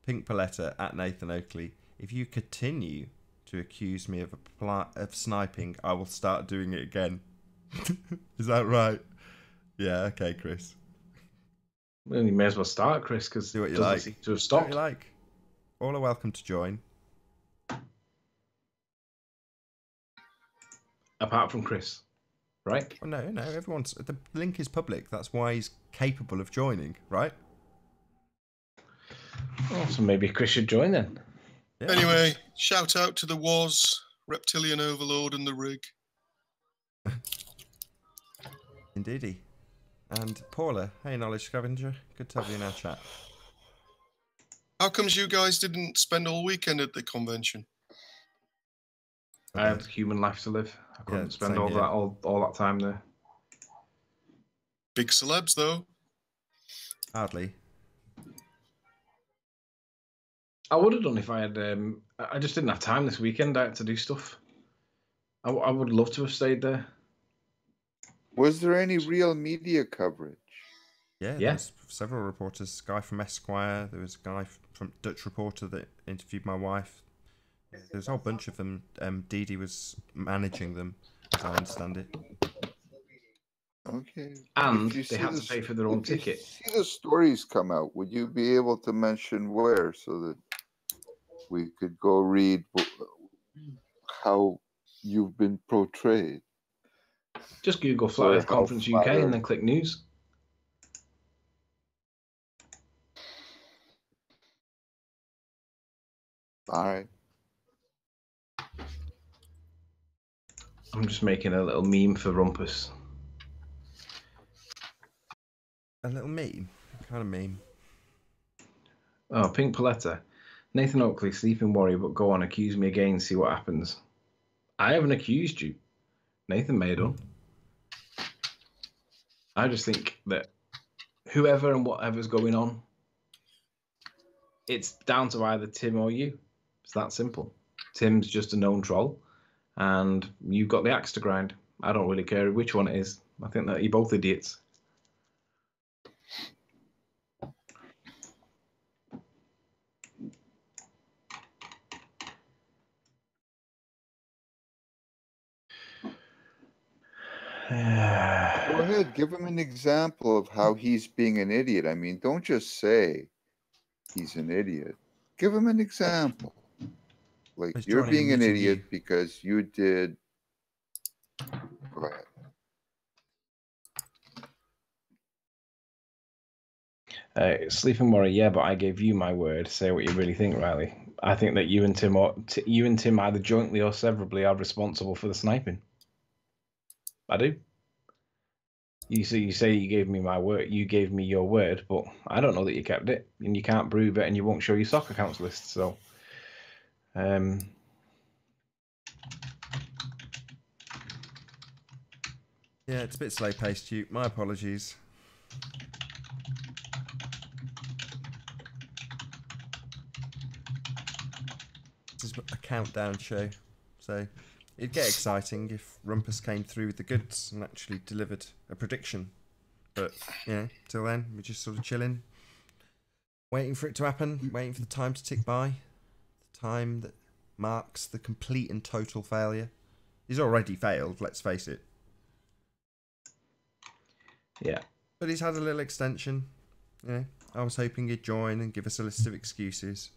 Pink Paletta at Nathan Oakley. If you continue to accuse me of sniping, I will start doing it again. Is that right? Yeah, okay, Chris. Well, you may as well start, Chris, because do what you like. Seem to have stopped. Do what you like. All are welcome to join. Apart from Chris, right? Oh, no, everyone's. The link is public. That's why he's capable of joining, right? Oh, so maybe Chris should join then. Yeah. Anyway, shout out to the Was, Reptilian Overlord, and the Rig. Indeedy. And Paula, hey Knowledge Scavenger, good to have you in our chat. How comes you guys didn't spend all weekend at the convention? I had human life to live. I couldn't spend all that time there. Big celebs, though. Hardly. I would have done if I had. I just didn't have time this weekend. I had to do stuff. I would love to have stayed there. Was there any real media coverage? Yeah, Yeah. there was several reporters. A guy from Esquire. There was a guy from Dutch Reporter that interviewed my wife. There was a whole bunch of them. Dee Dee was managing them, as I understand it. Okay. And If you they see had the to pay for their own if you ticket. see the stories come out, would you be able to mention where so that we could go read how you've been portrayed? Just Google Flat Or Earth how Conference Flat UK and Earth- then click news. All right. I'm just making a little meme for Rumpus. A little meme. What kind of meme? Oh, Pink Paletta. Nathan Oakley, sleeping warrior, but go on, accuse me again, see what happens. I haven't accused you. Nathan may have done. I just think that whoever and whatever's going on, it's down to either Tim or you. It's that simple. Tim's just a known troll, and you've got the axe to grind. I don't really care which one it is. I think that you're both idiots. Go ahead, give him an example of how he's being an idiot. I mean, don't just say he's an idiot. Give him an example. Like, He's you're Johnny being an muting idiot you. because you did. Go ahead. Sleeping warrior, yeah, but I gave you my word. Say what you really think, Riley. I think that you and Tim, either jointly or severably, are responsible for the sniping. I do. You say you gave me my word. You gave me your word, but I don't know that you kept it, and you can't prove it, and you won't show your soccer accounts list. So, Yeah, it's a bit slow paced, you. My apologies. This is a countdown show, so it'd get exciting if Rumpus came through with the goods and actually delivered a prediction. But, you know, till then, we're just sort of chilling, waiting for it to happen, waiting for the time to tick by. The time that marks the complete and total failure. He's already failed, let's face it. yeah. But he's had a little extension. You know, I was hoping he'd join and give us a list of excuses.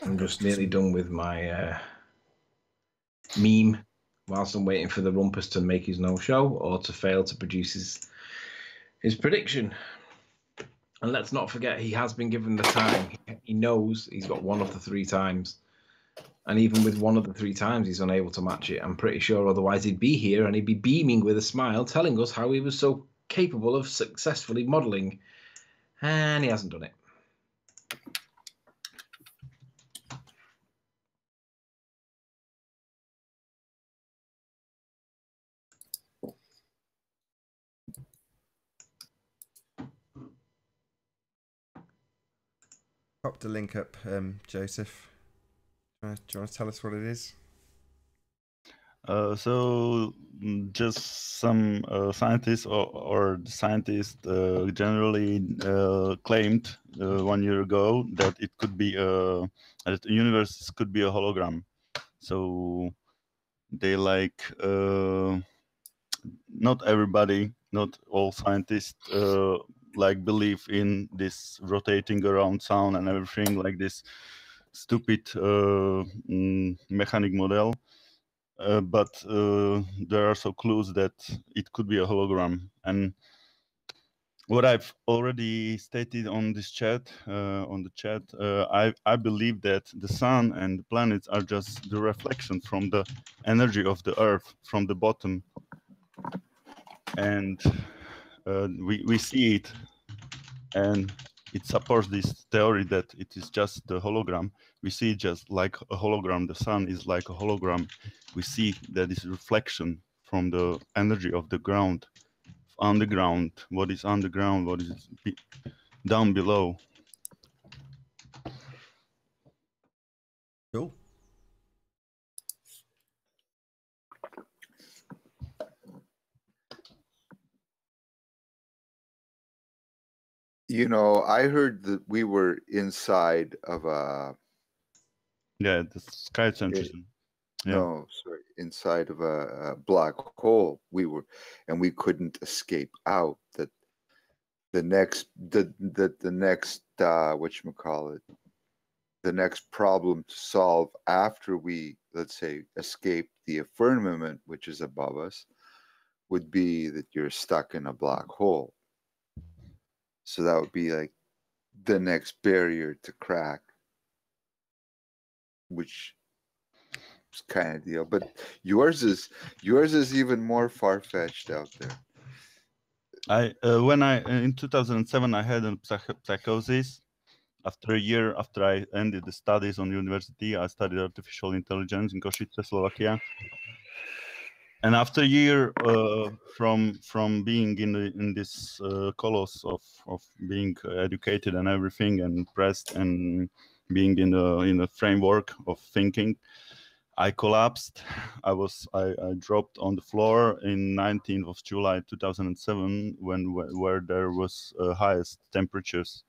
I'm just nearly done with my meme whilst I'm waiting for the Rumpus to make his no-show or to fail to produce his prediction. And let's not forget, he has been given the time. He knows he's got one of the 3 times. And even with one of the 3 times, he's unable to match it. I'm pretty sure otherwise he'd be here and he'd be beaming with a smile, telling us how he was so capable of successfully modelling. And he hasn't done it. Popped a link up, Joseph. Do you want to tell us what it is? Just some scientists or scientists generally claimed 1 year ago that it could be that the universe could be a hologram. So they not everybody, not all scientists believe in this rotating around sound and everything, like this stupid mechanic model. But there are also clues that it could be a hologram. And what I've already stated on this chat, I believe that the sun and the planets are just the reflection from the energy of the Earth from the bottom, and we see it, and it supports this theory that it is just the hologram. We see just like a hologram. The sun is like a hologram. We see that this reflection from the energy of the ground, underground. What is underground? What is down below? Cool. You know, I heard that we were inside of a Yeah, the sky centrism. Yeah. no, sorry, inside of a black hole. We were, and we couldn't escape out. That the next whatchamacallit, the next problem to solve after we, let's say, escape the firmament, which is above us, would be that you're stuck in a black hole. So that would be like the next barrier to crack, which is kind of deal. But yours is even more far fetched out there. When I in 2007 I had a psychosis. After a year after I ended the studies on university, I studied artificial intelligence in Košice, Slovakia. And after a year from being in this colossus of being educated and everything and pressed and being in a framework of thinking, I collapsed. I dropped on the floor in 19th of July 2007 where there was highest temperatures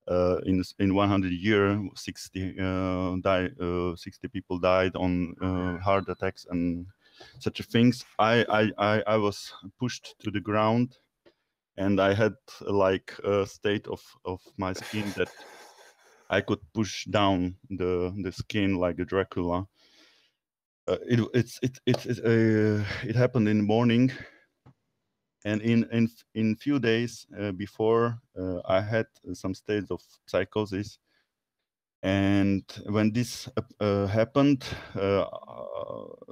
in 100 years. 60 people died on heart attacks and such things. I was pushed to the ground, and I had like a state of my skin that I could push down the skin like a Dracula. It happened in the morning, and in few days before I had some states of psychosis. And when this happened,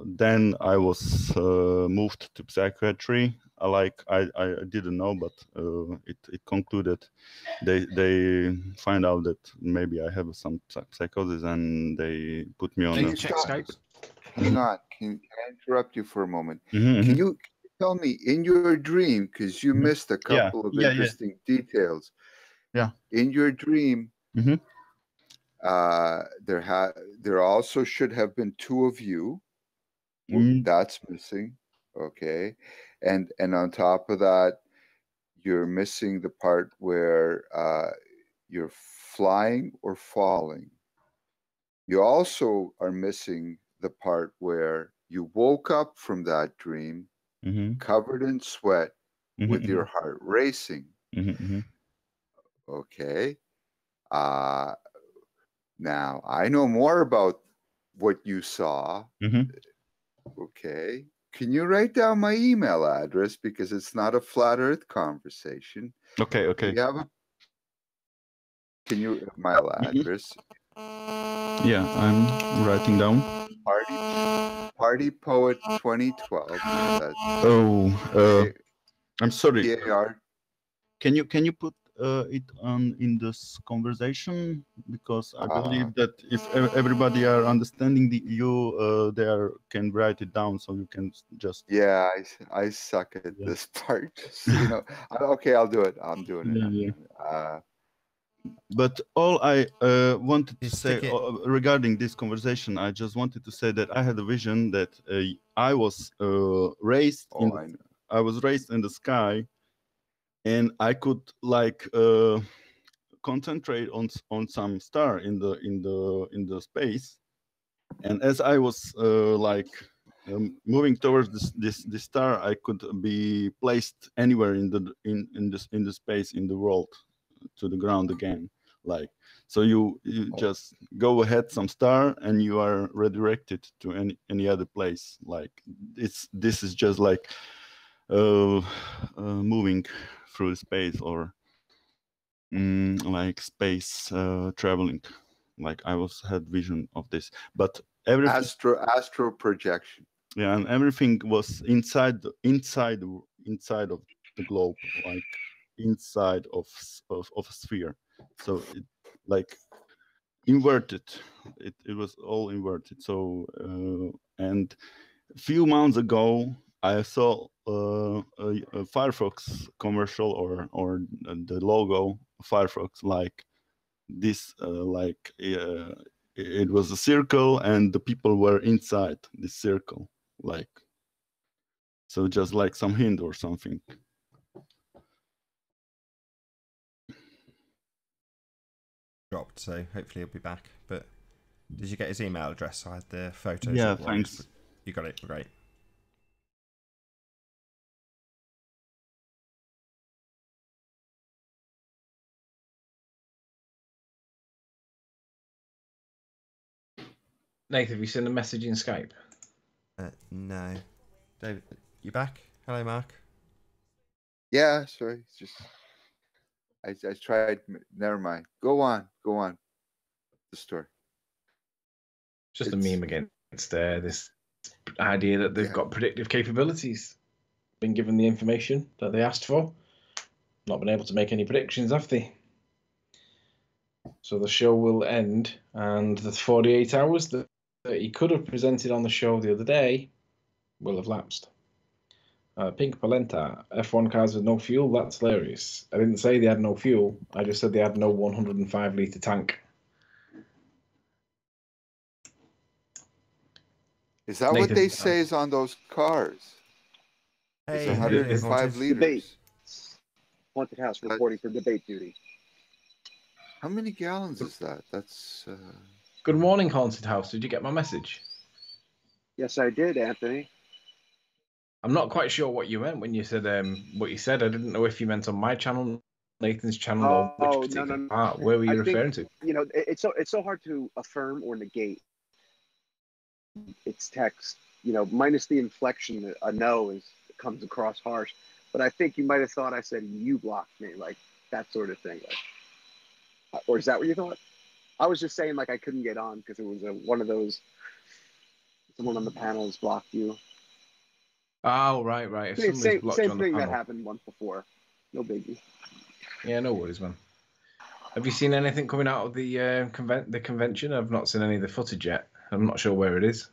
then I was moved to psychiatry. I didn't know, but it concluded they find out that maybe I have some psychosis, and they put me on. Check Skype. Hang on, can I interrupt you for a moment? Mm-hmm. Can you tell me in your dream, because you missed a couple of interesting details. Yeah. In your dream, there also should have been two of you. That's missing. Okay. And on top of that, you're missing the part where you're flying or falling. You also are missing the part where you woke up from that dream covered in sweat with your heart racing. Okay. Now, I know more about what you saw. Okay. Can you write down my email address, because it's not a flat earth conversation? Okay. Can you my address? Yeah, I'm writing down. Party Poet 2012. I'm sorry. PAR. Can you put it on in this conversation, because I believe that if everybody are understanding you can write it down, so you can just. Yeah, I suck at this part. So, okay, I'll do it. I'm doing it. Yeah. But all I wanted to say regarding this conversation, I just wanted to say that I had a vision that I was raised I was raised in the sky, and I could like concentrate on some star in the space, and as I was moving towards this star, I could be placed anywhere in the space in the world, to the ground again. Like, so you just go ahead some star and you are redirected to any other place. Like this is just like moving through space, or like space traveling. Like I had vision of this, but everything astro projection. Yeah, and everything was inside of the globe, like inside of a sphere. So it like inverted. It was all inverted. So and a few months ago, I saw a Firefox commercial or the logo of Firefox like this, it was a circle and the people were inside this circle, like so, just like some hint or something. Dropped, so hopefully he'll be back. But did you get his email address? I had the photos. Yeah, up thanks. You got it. Great. Nathan, have you sent a message in Skype? No. David, you back? Hello, Mark. Yeah, sorry. It's just I tried. Never mind. Go on. The story. Just a meme against this idea that they've got predictive capabilities. Been given the information that they asked for. Not been able to make any predictions, have they? So the show will end, and the 48 hours that he could have presented on the show the other day will have lapsed. Pink Polenta, F1 cars with no fuel, that's hilarious. I didn't say they had no fuel, I just said they had no 105-litre tank. Is that what they say is on those cars? Hey, it's 105 liters. Debate. Haunted house reporting for debate duty. How many gallons is that? That's. Good morning, Haunted House. Did you get my message? Yes, I did, Anthony. I'm not quite sure what you meant when you said what you said. I didn't know if you meant on my channel, Nathan's channel, or which particular part. Where were you referring to? You know, it's so hard to affirm or negate. It's text. You know, minus the inflection, a no comes across harsh. But I think you might have thought I said you blocked me, like that sort of thing. Like, or is that what you thought? I was just saying like I couldn't get on because it was one of those. Someone on the panel has blocked you. Oh, right. If Same blocked you on the thing panel. that happened once before. No biggie. Yeah, no worries, man. Have you seen anything coming out of the convention? I've not seen any of the footage yet. I'm not sure where it is.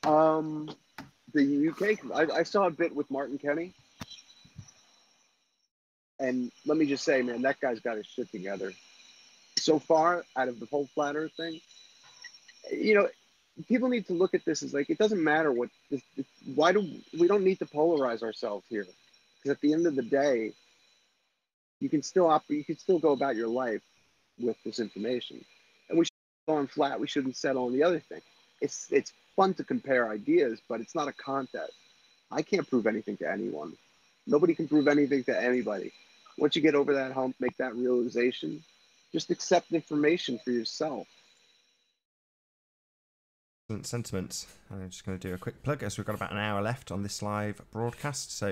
The UK. I saw a bit with Martin Kenny, and let me just say, man, that guy's got his shit together. So far, out of the whole flat Earth thing, you know, people need to look at this as like it doesn't matter what. Why do we don't need to polarize ourselves here? Because at the end of the day, you can still go about your life with this information, and we should go on flat. We shouldn't settle on the other thing. It's fun to compare ideas, but it's not a contest. I can't prove anything to anyone. Nobody can prove anything to anybody. Once you get over that hump, make that realization, just accept information for yourself. Excellent sentiments. I'm just going to do a quick plug as we've got about an hour left on this live broadcast. So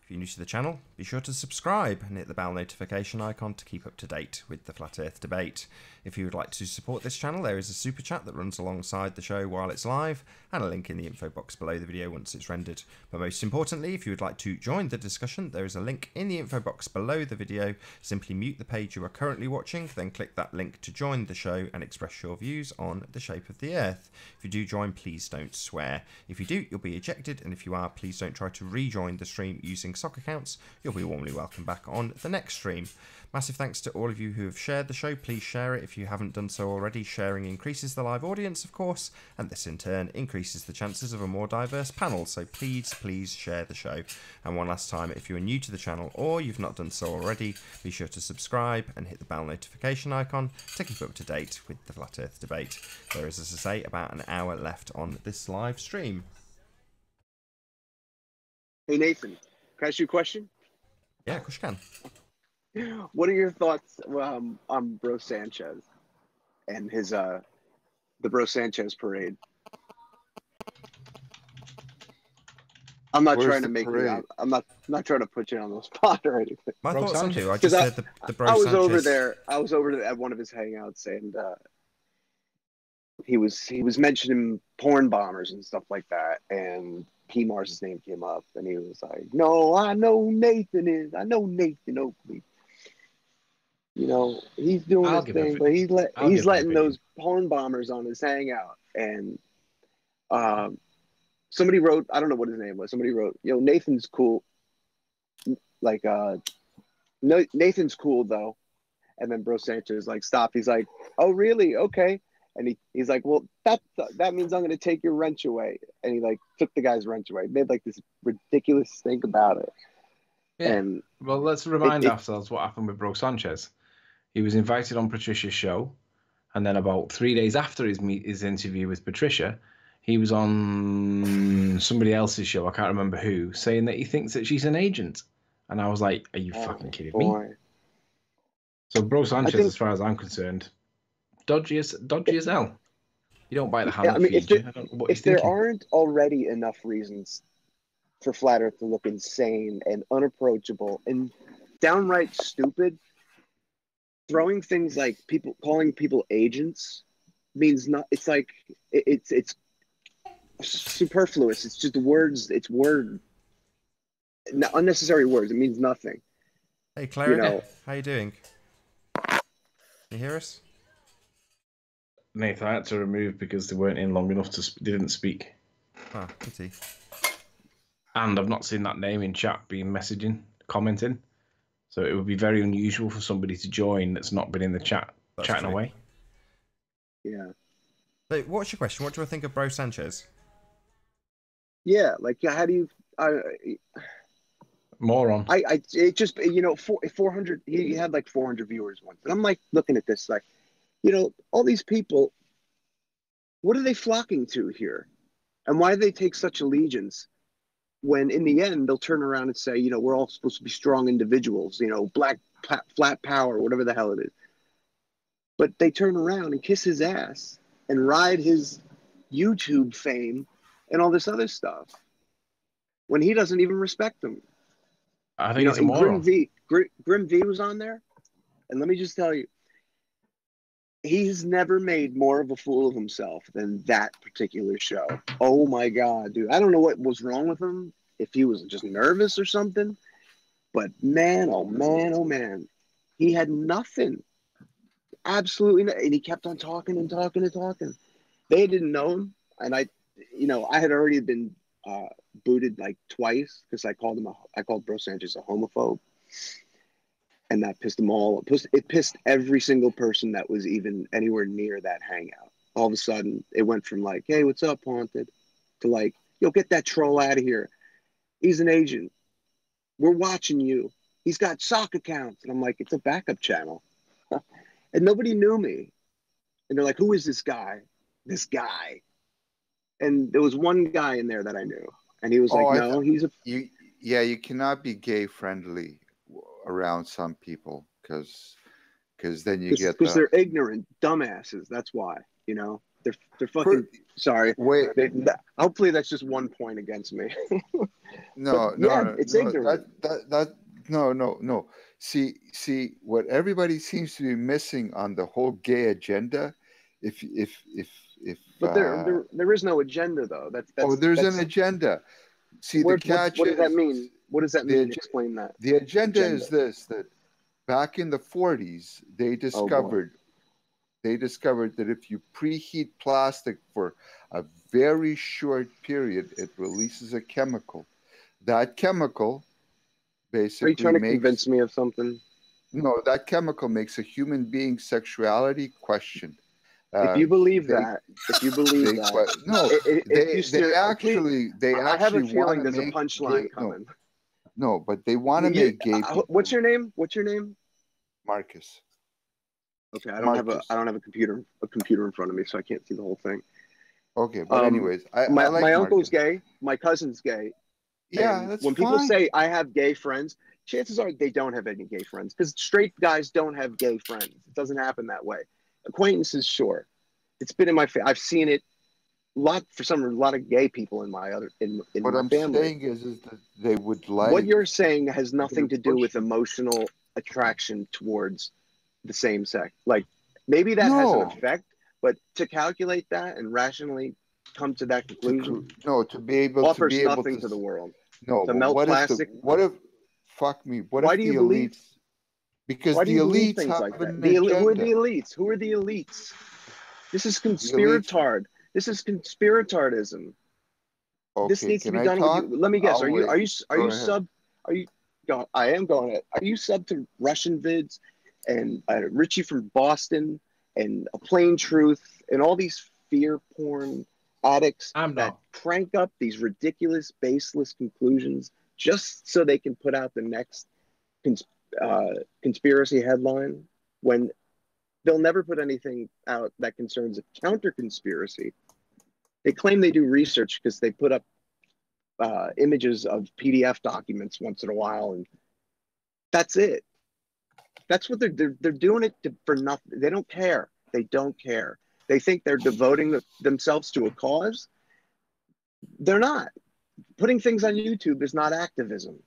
if you're new to the channel, be sure to subscribe and hit the bell notification icon to keep up to date with the Flat Earth debate. If you would like to support this channel, there is a super chat that runs alongside the show while it's live, and a link in the info box below the video once it's rendered. But most importantly, if you would like to join the discussion, there is a link in the info box below the video. Simply mute the page you are currently watching, then click that link to join the show and express your views on the shape of the Earth. If you do join, please don't swear. If you do, you'll be ejected, and if you are, please don't try to rejoin the stream using sock accounts. You'll be warmly welcome back on the next stream. Massive thanks to all of you who have shared the show. Please share it if you haven't done so already. Sharing increases the live audience, of course, and this in turn increases the chances of a more diverse panel. So please share the show. And one last time, if you are new to the channel or you've not done so already, be sure to subscribe and hit the bell notification icon to keep up to date with the Flat Earth debate. There is, as I say, about an hour left on this live stream. Hey Nathan, can I ask you a question? Yeah, of course you can. What are your thoughts on Bro Sanchez and his the Bro Sanchez parade? I'm not trying to make you. I'm not trying to put you on the spot or anything. My Bro thoughts on Sanchez. who? I just said the Bro Sanchez. I was over there at one of his hangouts, and he was mentioning porn bombers and stuff like that, and P-Mars's name came up, and he was like, "No, I know Nathan Oakley." You know, he's doing I'll his give thing, it. but he's I'll give an letting opinion. those porn bombers on his hangout. And somebody wrote, I don't know what his name was. Somebody wrote, you know, Nathan's cool. Like, no, Nathan's cool though. And then Bro Sanchez like stopped. He's like, "Oh, really? Okay." And he's like, "Well, that means I'm going to take your wrench away." And he like took the guy's wrench away. Made like this ridiculous thing about it. Yeah. And well, let's remind ourselves what happened with Bro Sanchez. He was invited on Patricia's show, and then about 3 days after his interview with Patricia, he was on somebody else's show. I can't remember who, saying that he thinks that she's an agent. And I was like, "Are you fucking kidding me?" So Bro Sanchez, as far as I'm concerned, dodgy as hell. You don't bite the hand that feeds you. I don't know what if there aren't already enough reasons for Flat Earth to look insane and unapproachable and downright stupid, throwing things like calling people agents means not. It's like it's superfluous. It's just words. It's unnecessary words. It means nothing. Hey, Cleric, how you doing? Can you hear us? Nathan, I had to remove because they weren't in long enough they didn't speak. Ah, pity. And I've not seen that name in chat being commenting. So it would be very unusual for somebody to join that's not been in the chat, chatting away. Yeah. So what's your question? What do I think of Bro Sanchez? Yeah, like how do you? Moron. It just 400. He had like 400 viewers once, and I'm like looking at this like, all these people. What are they flocking to here, and why do they take such allegiance? When in the end they'll turn around and say, we're all supposed to be strong individuals, flat power, whatever the hell it is. But they turn around and kiss his ass and ride his YouTube fame and all this other stuff when he doesn't even respect them. I think he's a moron. Grim V was on there, and let me just tell you, he's never made more of a fool of himself than that particular show. Oh my God, dude. I don't know what was wrong with him, if he was just nervous or something, but man, oh man, oh man, he had nothing. Absolutely nothing. And he kept on talking and talking and talking. They didn't know him, and I had already been booted like twice because I called Bro Sanchez a homophobe. And that pissed them all. It pissed every single person that was even anywhere near that hangout. All of a sudden, it went from like, "Hey, what's up, Haunted?" to like, "Yo, get that troll out of here. He's an agent. We're watching you. He's got sock accounts." And I'm like, "It's a backup channel." And nobody knew me. And they're like, "Who is this guy?" This guy. And there was one guy in there that I knew. And he was like, "No, he's a..." You cannot be gay friendly around some people because then you get because they're ignorant dumbasses. That's why, they're fucking sorry. Wait, hopefully that's just one point against me. No, it's ignorant. No. See what everybody seems to be missing on the whole gay agenda. But there is no agenda though. There's an agenda. See, what does that mean? What does that mean? Explain that. The agenda is this: that back in the 40s, they discovered that if you preheat plastic for a very short period, it releases a chemical. That chemical basically Are you trying to convince me of something? No, that chemical makes a human being's sexuality question. If you believe that, I have a feeling there's a punchline coming. No, but they want to make gay people. What's your name? Marcus. Okay, I don't have a computer in front of me, so I can't see the whole thing. Okay, but anyways, my uncle's gay, my cousin's gay. Yeah, that's when people say I have gay friends, chances are they don't have any gay friends because straight guys don't have gay friends. It doesn't happen that way. Acquaintances, sure. It's been in my I've seen it a lot of gay people in my in what my I'm family. Saying is that they would like. What you're saying has nothing to do with emotional attraction towards the same sex. Like maybe that has an effect, but to calculate that and rationally come to that conclusion, to be able offers to be nothing able to the world. No, to melt plastic. What if? Fuck me. What Why if do you the believe? elites? Because Why do the you believe elites things have like that? an Who are the agenda. elites? Who are the elites? This is The elites. conspiratard. This is conspiratardism. This Okay, needs to can be I done with you. talk? Let me guess. I'll wait. Are Go you ahead. sub? Are you? I am going it. Are you sub to Russian vids and Richie from Boston and A Plain Truth and all these fear porn addicts I'm that not. crank up these ridiculous, baseless conclusions just so they can put out the next conspiracy headline when they'll never put anything out that concerns a counter conspiracy. They claim they do research because they put up images of PDF documents once in a while, and that's it. That's what they're doing it for nothing. They don't care. They don't care. They think they're devoting themselves to a cause. They're not. Putting things on YouTube is not activism.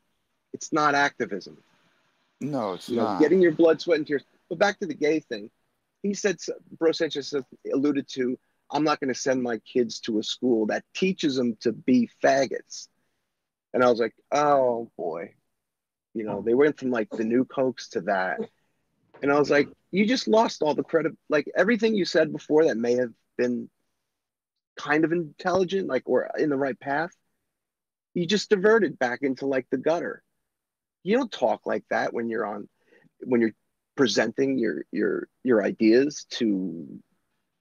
It's not activism. No, it's You know, not. getting your blood, sweat, and tears. But back to the gay thing. He said, Bro Sanchez alluded to, I'm not going to send my kids to a school that teaches them to be faggots. And I was like, oh boy. You know, they went from like the new Cokes to that. And I was like, you just lost all the credit. Like everything you said before that may have been kind of intelligent, like, or in the right path, you just diverted back into like the gutter. You don't talk like that when you're presenting your ideas to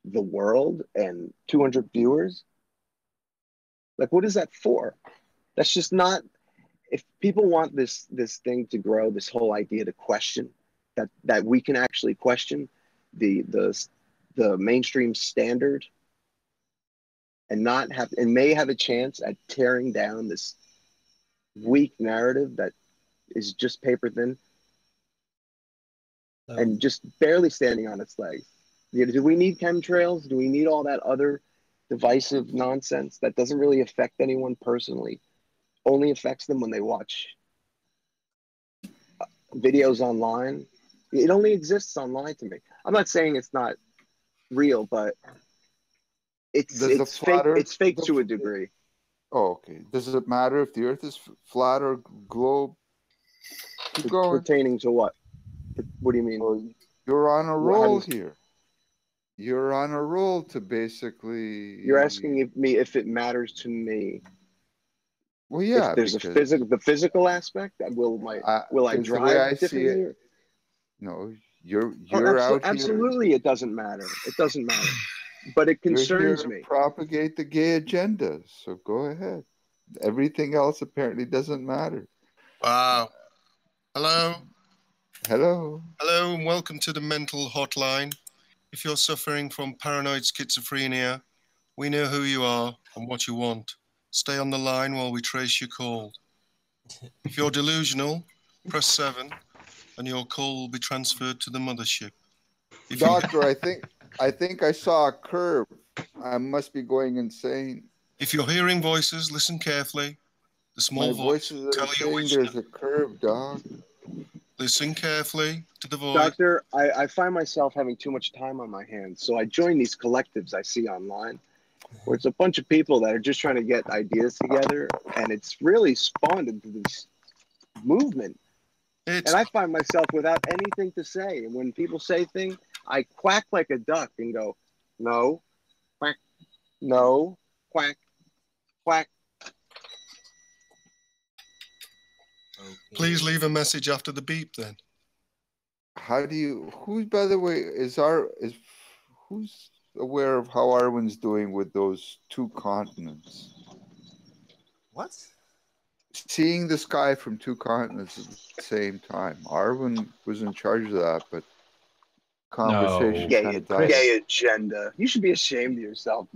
the world and 200 viewers. Like, what is that for? That's just not. If people want this thing to grow, this whole idea to question that we can actually question the mainstream standard and not have and may have a chance at tearing down this weak narrative that is just paper thin and just barely standing on its legs. You know, do we need chemtrails? Do we need all that other divisive nonsense that doesn't really affect anyone personally? Only affects them when they watch videos online. It only exists online to me. I'm not saying it's not real, but it's fake. It's fake to a degree. Oh, okay. Does it matter if the Earth is flat or globe? Keep going. Pertaining to what? What do you mean? Well, you're on a roll here. You're on a roll to basically. You're asking me if it matters to me. Well, yeah. If there's the physical aspect, will I drive differently? No, you're out here. Absolutely, it doesn't matter. It doesn't matter. But it concerns me. Propagate the gay agenda. So go ahead. Everything else apparently doesn't matter. Wow. Hello. Hello. Hello, and welcome to the mental hotline. If you're suffering from paranoid schizophrenia, we know who you are and what you want. Stay on the line while we trace your call. If you're delusional, press 7 and your call will be transferred to the mothership. Doctor, I think I saw a curve. I must be going insane. If you're hearing voices, listen carefully. The small voices tell are you saying which. There's a curve, Doc. Listen carefully to the voice. Doctor, I find myself having too much time on my hands, so I join these collectives I see online, where it's a bunch of people that are just trying to get ideas together, and it's really spawned into this movement. And I find myself without anything to say, and when people say things, I quack like a duck and go, no, quack, no, quack, quack. Okay. Please leave a message after the beep then. How do you, who's, by the way, who's aware of how Arwen's doing with those 2 continents? What? Seeing the sky from 2 continents at the same time. Arwen was in charge of that, but conversation kind of died. Gay agenda. You should be ashamed of yourself.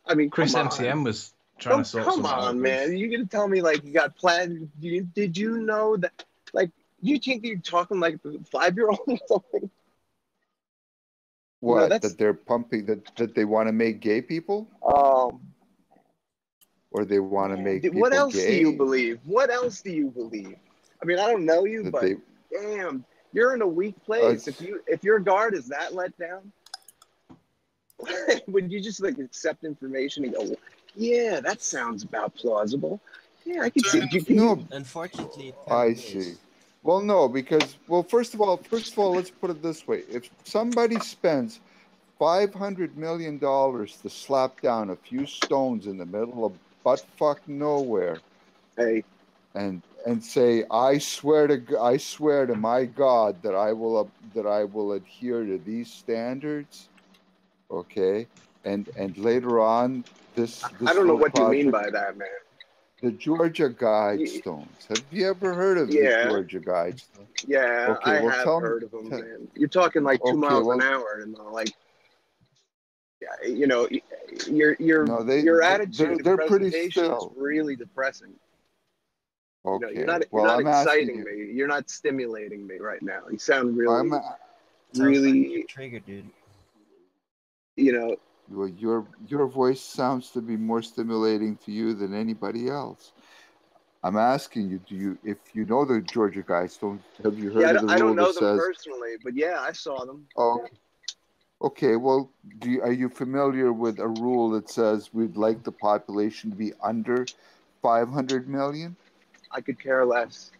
I mean, Chris come MCM on. was trying to sort something out. Come on, man. You're going to tell me, like, you got plans. Did you know that, like, you think you're talking like a 5-year-old or something? What? No, that they're pumping, that they want to make gay people? Or they want to make people what else gay? Do you believe? What else do you believe? I mean, I don't know you, but damn, you're in a weak place. If your guard is that let down, would you just like accept information and go, yeah, that sounds about plausible. Yeah, I can see. Unfortunately, I see. Well, no, because first of all, let's put it this way: if somebody spends $500 million to slap down a few stones in the middle of buttfuck nowhere, Hey, and say, I swear to my God that I will adhere to these standards, okay, and later on I this don't know little what you mean project, by that, man. the Georgia Y- Guidestones. Have you ever heard of the Yeah, Georgia Guidestones? yeah, Okay, I well have tell me. heard of them, man. You're talking like two Okay, miles an well hour, and like, you know, your your no, your attitude and they're pretty presentation is still. really depressing. You know, Okay, you're well not I'm asking exciting you. me. You're not stimulating me right now. You sound I'm really, Sounds like you're really, triggered, dude. you know. well, your voice sounds to be more stimulating to you than anybody else. I'm asking you, if you know the Georgia Guidestones, have you Yeah, heard of the I don't rule that know them says, personally, but yeah, I saw them. oh, okay, well, are you familiar with a rule that says we'd like the population to be under 500 million? I could care less.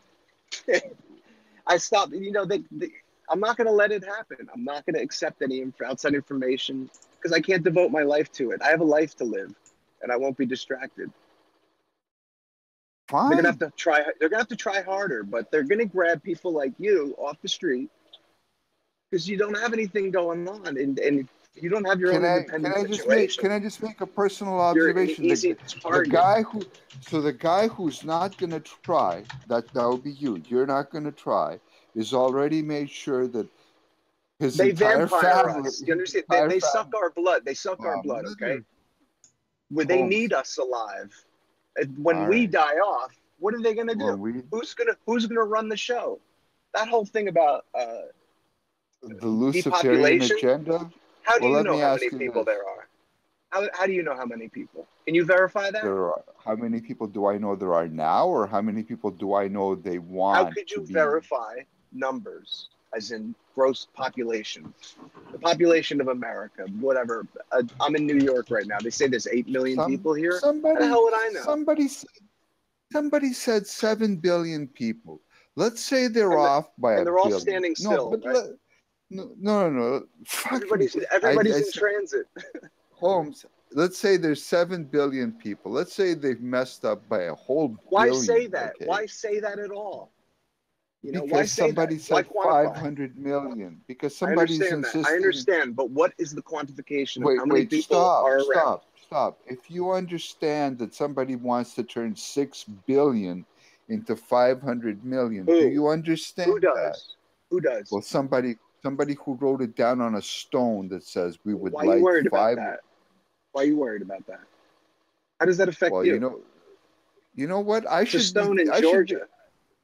I stopped. I'm not going to let it happen. I'm not going to accept any outside information because I can't devote my life to it. I have a life to live, and I won't be distracted. They're gonna have Fine. to try. They're gonna have to try harder, but they're gonna grab people like you off the street because you don't have anything going on, and you don't have your own independent situation. Can I just make a personal You're an observation? easy The target. guy who so the guy who's not going to try, that would be you. You're not going to try, is already made sure that his They entire vampire family, us. You his understand? They, entire they suck family. our blood. They suck our blood. Okay, Listen, where they Holmes. need us alive. And when All we right. die off, what are they gonna do? When we Who's gonna run the show? That whole thing about the Luciferian depopulation. agenda. How do Well, you let know me how many ask you people this: there are? How do you know how many people? Can you verify that? how many people do I know there are now, or how many people do I know they How want could to you be? verify numbers, as in gross population? The population of America, whatever. I'm in New York right now. They say there's 8 million people here. How the hell would I know? Somebody said 7 billion people. Let's say they're And, off by and a they're all billion. standing No, still, but right? no. Fuck me. Everybody's in transit. Holmes. Let's say there's 7 billion people. Let's say they've messed up by a whole Why say billion. that? Okay, Why say that at all? Why because say that? somebody Why said quantify? 500 million. Because I somebody's understand that. I insisting. understand, but what is the quantification of how many Wait, people stop, are around? stop, stop. If you understand that somebody wants to turn 6 billion into 500 million, do Who? you Who understand that? does? Who does? Well, somebody who wrote it down on a stone that says we would Why are you like worried about five. that? Why are you worried about that? How does that affect Well, you? you know what? It's a stone in I should be. Georgia.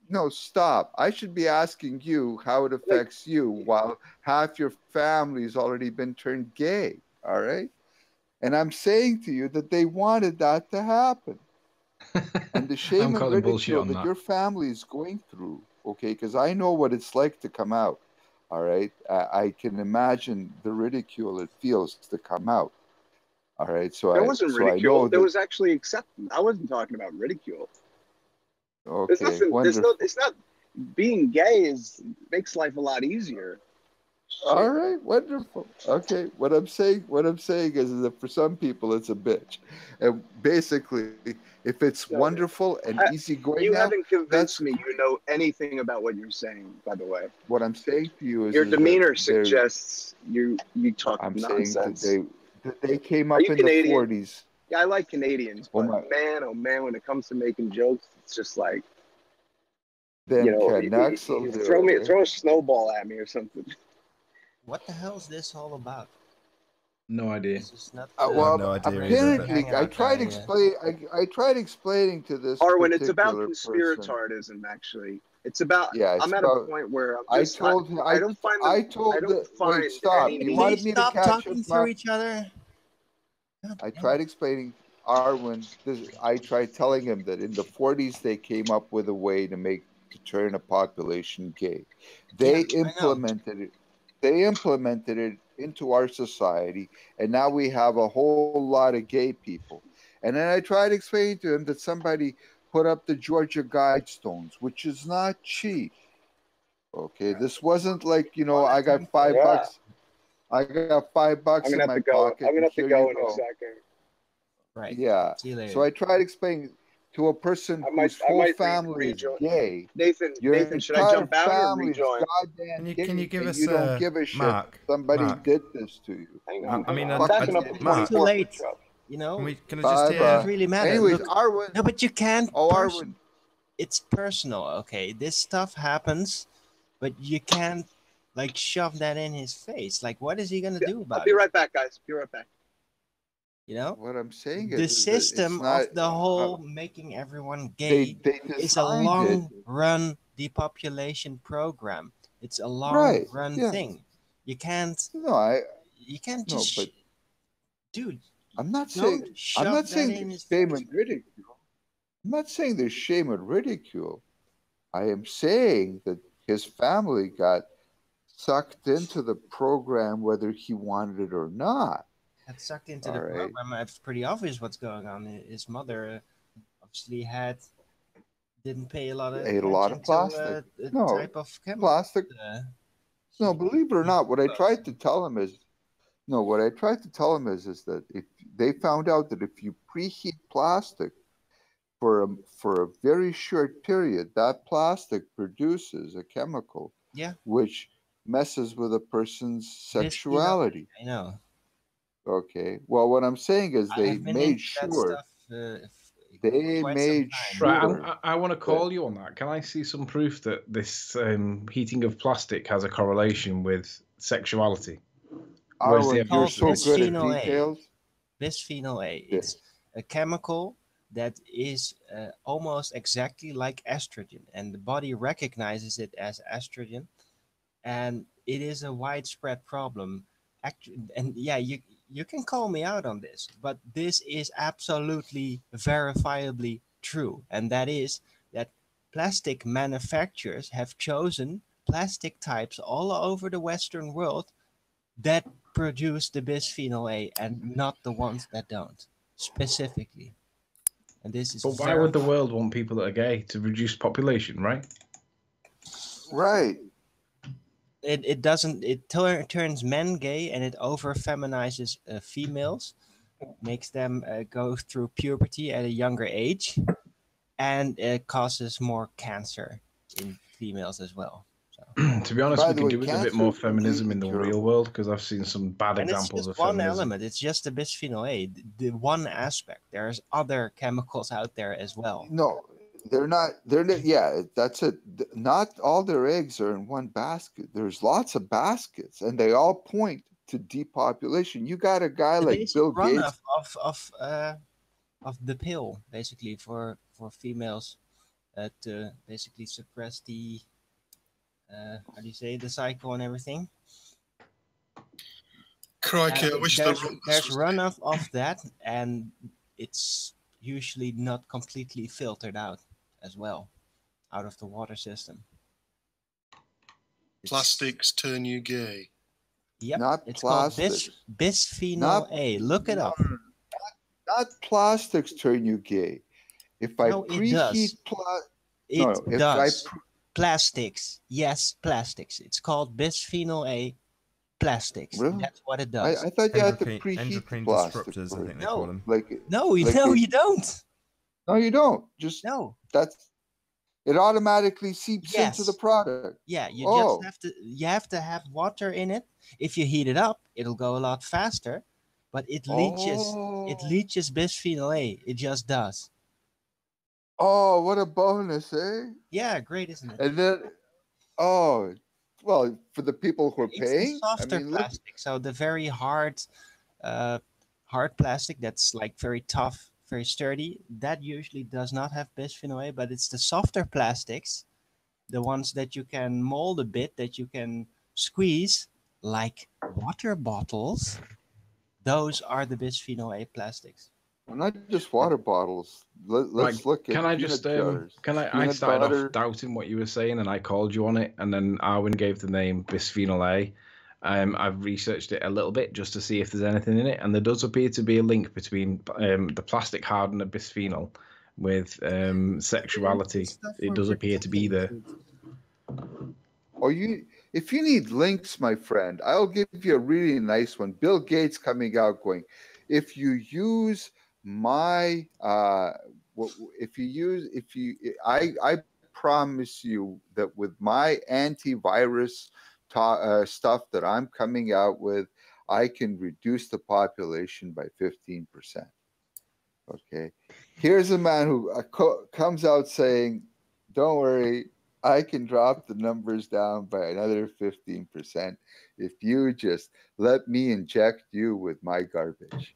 No, stop. I should be asking you how it Like, affects you while half your family's already been turned gay. All right. And I'm saying to you that they wanted that to happen. And the shame I'm and calling bullshit ridicule on that that. your family is going through, okay, because I know what it's like to come out. All right. I can imagine the ridicule it feels to come out. All right. there wasn't So I know ridicule. There that. was actually acceptance. I wasn't talking about ridicule. There's Okay, nothing. There's no. wonderful. It's not. Being gay makes life a lot easier. All Shit. right, wonderful. Okay, what I'm saying is that for some people it's a bitch, and basically, if it's So, wonderful and I, easygoing you now, haven't that's convinced me you great. know anything about what you're saying. By the way, What I'm saying to you your is that demeanor they're. suggests you talk I'm saying nonsense. that they came Are up you in the Canadian? 40s. Yeah, I like Canadians, Oh but my, man, oh man, when it comes to making jokes, it's just like them Canucks you over there. throw a snowball at me or something. What the hell is this all about? No idea. This is not. I have Well, no idea either, but apparently, Hanging out guy. I tried explaining to this Arwen, it's about particular person. conspiratorialism. Actually, it's about. Yeah, it's I'm at a about. point where I'm I just. told him. I don't find I them. I told don't the. Wait, find stop. any You Please wanted meaning. me to stop catch up talking now. through each other. God I damn it. tried explaining Arwen. I tried telling him that in the 40s they came up with a way to turn a population gay. Yeah, They I know. implemented it. They implemented it into our society, and now we have a whole lot of gay people. And then I tried explaining to him that somebody put up the Georgia Guidestones, which is not cheap. Okay, this wasn't like, I got $5. I got $5 I'm in gonna have my to go. pocket. I'm gonna And have to here go you in a go. second. Right. Yeah. See you later. So I tried explaining to a person whose whole family is gay. Nathan, Your Nathan, should I entire jump out or family is rejoin? goddamn Can you gay, give and us you don't give a shit. Mark? Somebody Mark. did this to you. Hang on. I mean, I'm backing up to Mark. 24 Too late. Joe. You know, Can I just hear? doesn't really matter. Anyways, Look, Arwen. no, but you can't. Oh, Arwen. It's personal, okay? This stuff happens, but you can't like shove that in his face. Like, what is he gonna do about it? I'll be right back, guys. Be right back. You know, What I'm saying the is that it's system not, of the whole making everyone gay they is a designed long-run depopulation program. It's a long-run yeah. thing. You can't. No, You can't no, just. but Dude, I'm not don't saying shove I'm not that saying in there's his shame face. and ridicule. I'm not saying there's shame and ridicule. I am saying that his family got sucked into the program whether he wanted it or not. Got sucked into All the right. program. It's pretty obvious what's going on. His mother obviously didn't pay a lot of Ate a lot of attention plastic. to No, type of chemical. plastic. No, believe it or not, what I tried to tell him is that if they found out that if you preheat plastic for a very short period, that plastic produces a chemical which messes with a person's sexuality. I know. Okay. Well, what I'm saying is they made sure. They made sure. Right, I want to call you on that. Can I see some proof that this heating of plastic has a correlation with sexuality? Arwen, you're so good at bisphenol details. Bisphenol A. It's a chemical that is almost exactly like estrogen, and the body recognizes it as estrogen, and it is a widespread problem. And yeah, you can call me out on this, but this is absolutely verifiably true, and that is that plastic manufacturers have chosen plastic types all over the Western world that produce the bisphenol A and not the ones that don't, specifically. And this is. But why would the world want people that are gay to reduce population, right? Right. It doesn't. It turns men gay, and it over feminizes females, makes them go through puberty at a younger age, and it causes more cancer in females as well. So. To be honest, we can do with a bit more feminism in the real world, because I've seen some bad examples of one feminism. element. It's just the bisphenol A, the one aspect. There's other chemicals out there as well. No, they're not. Yeah, that's it. Not all their eggs are in one basket. There's lots of baskets, and they all point to depopulation. You got a guy like Bill Gates of the pill, basically for females to basically suppress the how do you say, the cycle and everything. Crikey, I wish there's was runoff of that, and it's usually not completely filtered out as well, out of the water system. Plastics turn you gay. Yep, not it's plastics. called bisphenol A. Look it up. Not plastics turn you gay. If I preheat it does. Plastics. Yes, plastics. It's called bisphenol A plastics. Really? That's what it does. I thought you had to preheat the plastic. Disruptors, I think they No. call them. No, you don't. No, you don't. Just no. It automatically seeps into the product. Yeah, you have to have water in it. If you heat it up, it'll go a lot faster, but it leaches bisphenol A. It just does. Oh, what a bonus, eh? Yeah, great, isn't it? And then, well, for the people who are paying, the softer plastic. So the very hard plastic that's like very tough, very sturdy, that usually does not have bisphenol A, but it's the softer plastics, the ones that you can mold a bit, that you can squeeze, like water bottles. Those are the bisphenol A plastics. Well, not just water bottles. Let's look at. Can I just I started off doubting what you were saying, and I called you on it, and then Arwen gave the name bisphenol A. I've researched it a little bit just to see if there's anything in it, and there does appear to be a link between the plastic hardener bisphenol with sexuality. It does appear to be there. Or if you need links, my friend, I'll give you a really nice one. Bill Gates coming out going, if you use my I promise you that with my antivirus stuff that I'm coming out with, I can reduce the population by 15%. Okay, here's a man who comes out saying, don't worry, I can drop the numbers down by another 15% if you just let me inject you with my garbage.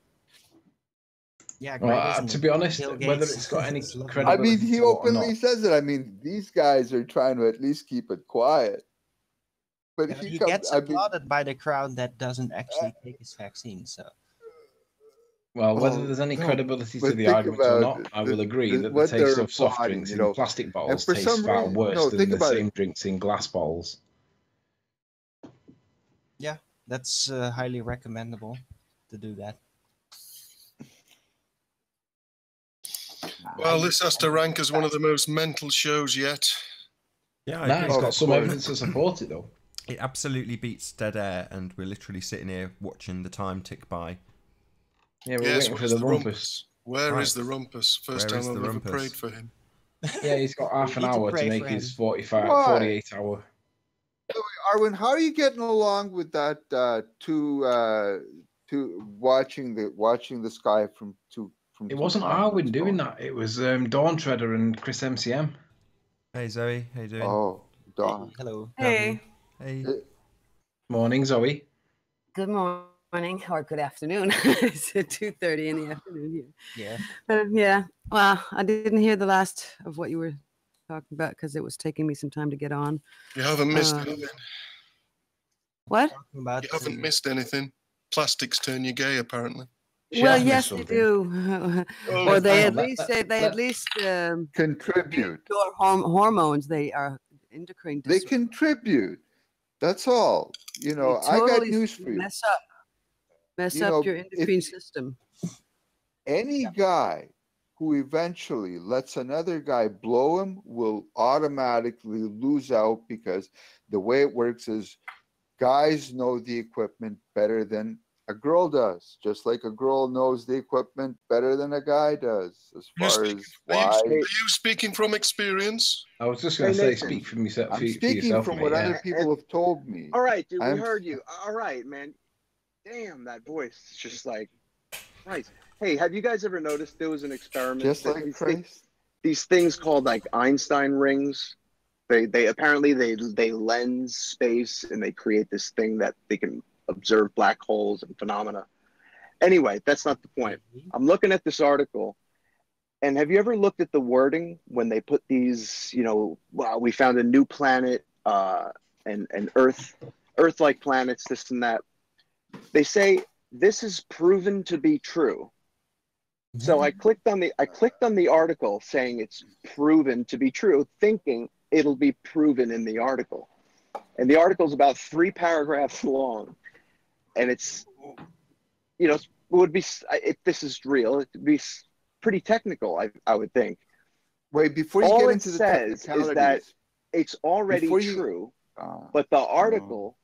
Yeah, great, isn't to it? be honest, Bill whether Gates. it's got any It's lovely. I mean, credibility he to it or openly not. says it. I mean, these guys are trying to at least keep it quiet. But Yeah, but he he comes, gets I mean, applauded by the crowd that doesn't actually take his vaccine. So Well, whether oh, there's any no. credibility to But the think argument or about not, I will agree that the what taste they're of soft applauding, drinks you in know. plastic And bottles for tastes some far reason, worse no, than think the about same it. drinks in glass bottles. yeah, that's highly recommendable to do that. Well, this has to rank as one of the most mental shows yet. Yeah, I Nah, agree. it's Of got some course. evidence to support it, though. It absolutely beats dead air, and we're literally sitting here watching the time tick by. Yeah, we're Yes, waiting for where's the the rumpus. rumpus? Where Right. is the rumpus? First Where is time the I've ever rumpus? prayed for him. Yeah, he's got half an We need to hour to pray make for his him. 48 hour. Arwen, how are you getting along with that? To watching the sky from It two wasn't continents Arwen doing going? that. It was Dawn Treader and Chris MCM. Hey Zoe, how you doing? Oh, Dawn. Hey, hello. Hey, Hey. Morning, Zoe. good morning or good afternoon. It's 2:30 in the afternoon here. Yeah. Yeah. Well, I didn't hear the last of what you were talking about because it was taking me some time to get on. You haven't missed Uh, anything. What? Talking about You haven't missed anything. Plastics turn you gay, apparently. She Well, has missed yes, they something. do. Oh, Or they hang at on, least Contribute. your hormones. They are endocrine They disruptors. contribute. That's all. You They know, I got totally news for you. mess You up know, your if endocrine system. any guy who eventually lets another guy blow him will automatically lose out, because the way it works is guys know the equipment better than a girl does, just like a girl knows the equipment better than a guy does, as far as why. Are you speaking from experience? I was just going to Hey, say, Nathan. speak for yourself, I'm for speaking yourself, from mate. what Yeah. other people have told me. All right, dude, we I'm- heard you. All right, man. Damn, that voice is just like, Christ. Hey, have you guys ever noticed there was an experiment? Just that like Christ. these things called like Einstein rings. They apparently they lens space and they create this thing that they can observe black holes and phenomena. Anyway, that's not the point. I'm looking at this article, and have you ever looked at the wording when they put these, well, we found a new planet and Earth-like planets, this and that. They say this is proven to be true. So I clicked on the article saying it's proven to be true, thinking it'll be proven in the article. And the article's about 3 paragraphs long. And it's, it would be, if this is real, it would be pretty technical, I would think. Wait, before you All get it into the says is that technicalities, it's already before you- true, but the article